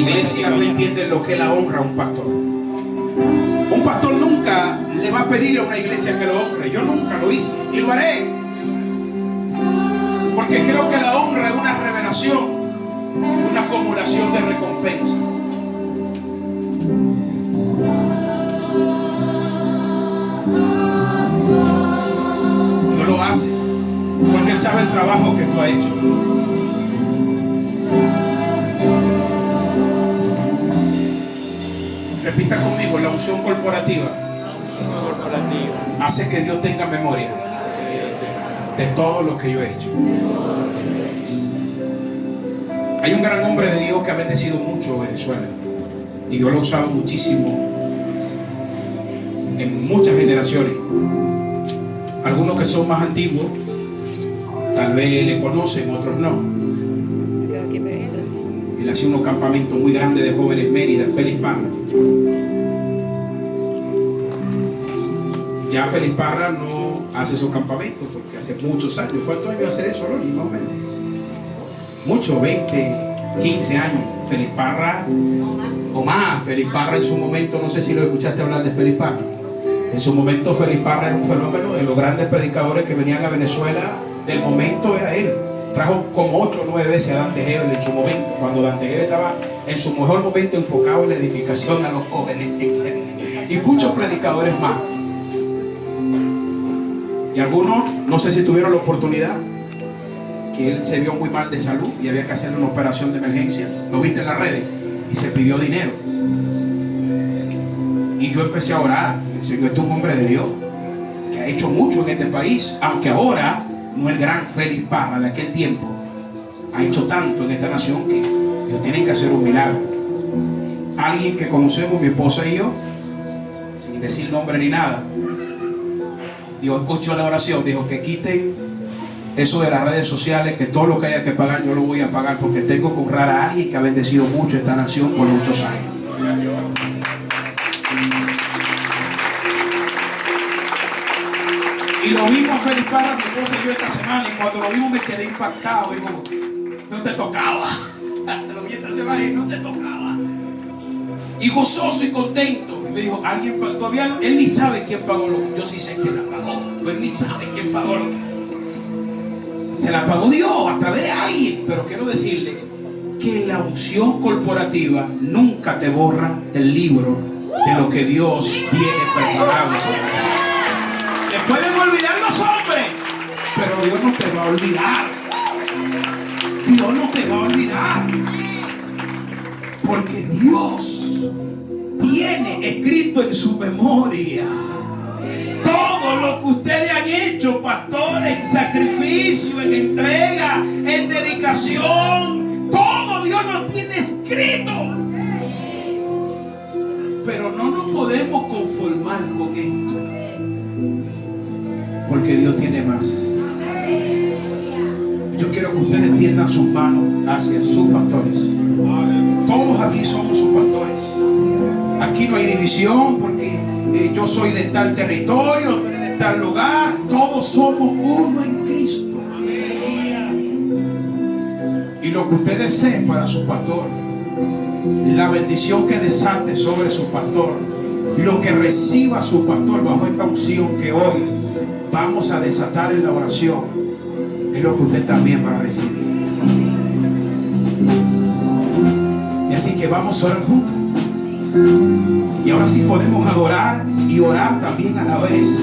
iglesia no entienden lo que es la honra a un pastor. Un pastor nunca le va a pedir a una iglesia que lo honre. Yo nunca lo hice y lo haré, porque creo que la honra es una revelación, una acumulación de recompensa. Dios lo hace porque Él sabe el trabajo que tú has hecho. Repita conmigo: la unción corporativa hace que Dios tenga memoria de todo lo que yo he hecho. Hay un gran hombre de Dios que ha bendecido mucho Venezuela y Dios lo ha usado muchísimo en muchas generaciones. Algunos que son más antiguos tal vez le conocen, otros no. Él hacía unos campamentos muy grandes de jóvenes en Mérida, Félix Parra. Ya Félix Parra no hace esos campamentos porque hace muchos años. ¿Cuántos años hace eso, Loli? Más o menos. Mucho, 20, 15 años. Félix Parra, o más. Félix Parra en su momento, no sé si lo escuchaste hablar de Félix Parra. En su momento Félix Parra era un fenómeno de los grandes predicadores que venían a Venezuela. Del momento era él. Trajo como 8 o 9 veces a Dante Gebel en su momento, cuando Dante Gebel estaba en su mejor momento enfocado en la edificación a los jóvenes. Y muchos predicadores más. Y algunos, no sé si tuvieron la oportunidad, que él se vio muy mal de salud y había que hacerle una operación de emergencia. Lo viste en las redes y se pidió dinero. Y yo empecé a orar. El Señor es un hombre de Dios que ha hecho mucho en este país, aunque ahora no el gran Félix Parra de aquel tiempo. Ha hecho tanto en esta nación que Dios tiene que hacer un milagro. Alguien que conocemos, mi esposa y yo, sin decir nombre ni nada, Dios escuchó la oración, dijo que quiten eso de las redes sociales, que todo lo que haya que pagar yo lo voy a pagar, porque tengo que honrar a alguien que ha bendecido mucho esta nación por muchos años. Y lo vimos Félix Parra, mi esposa y yo, esta semana, y cuando lo vimos me quedé impactado. Digo, no te tocaba. Lo vi esta semana y no te tocaba. Y gozoso y contento. Y me dijo, alguien pagó. Todavía no, él ni sabe quién pagó. Yo sí sé quién la pagó, pero él ni sabe quién pagó. Se la pagó Dios a través de alguien. Pero quiero decirle que la unción corporativa nunca te borra el libro de lo que Dios tiene preparado para ti. Te pueden olvidar los hombres, pero Dios no te va a olvidar. Dios no te va a olvidar, porque Dios tiene escrito en su memoria todo lo que ustedes han hecho, pastores, en sacrificio, en entrega, en dedicación. Todo Dios lo tiene escrito. Pero no nos podemos conformar con esto, porque Dios tiene más. Yo quiero que ustedes tiendan sus manos hacia sus pastores. Todos aquí somos sus pastores. Aquí no hay división porque yo soy de tal territorio, tú eres de tal lugar. Todos somos uno en Cristo. Y lo que usted desee para su pastor, la bendición que desate sobre su pastor, lo que reciba su pastor bajo esta unción que hoy vamos a desatar en la oración, es lo que usted también va a recibir. Y así que vamos a orar juntos. Y ahora sí podemos adorar y orar también a la vez,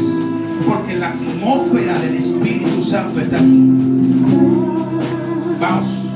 porque la atmósfera del Espíritu Santo está aquí. Vamos.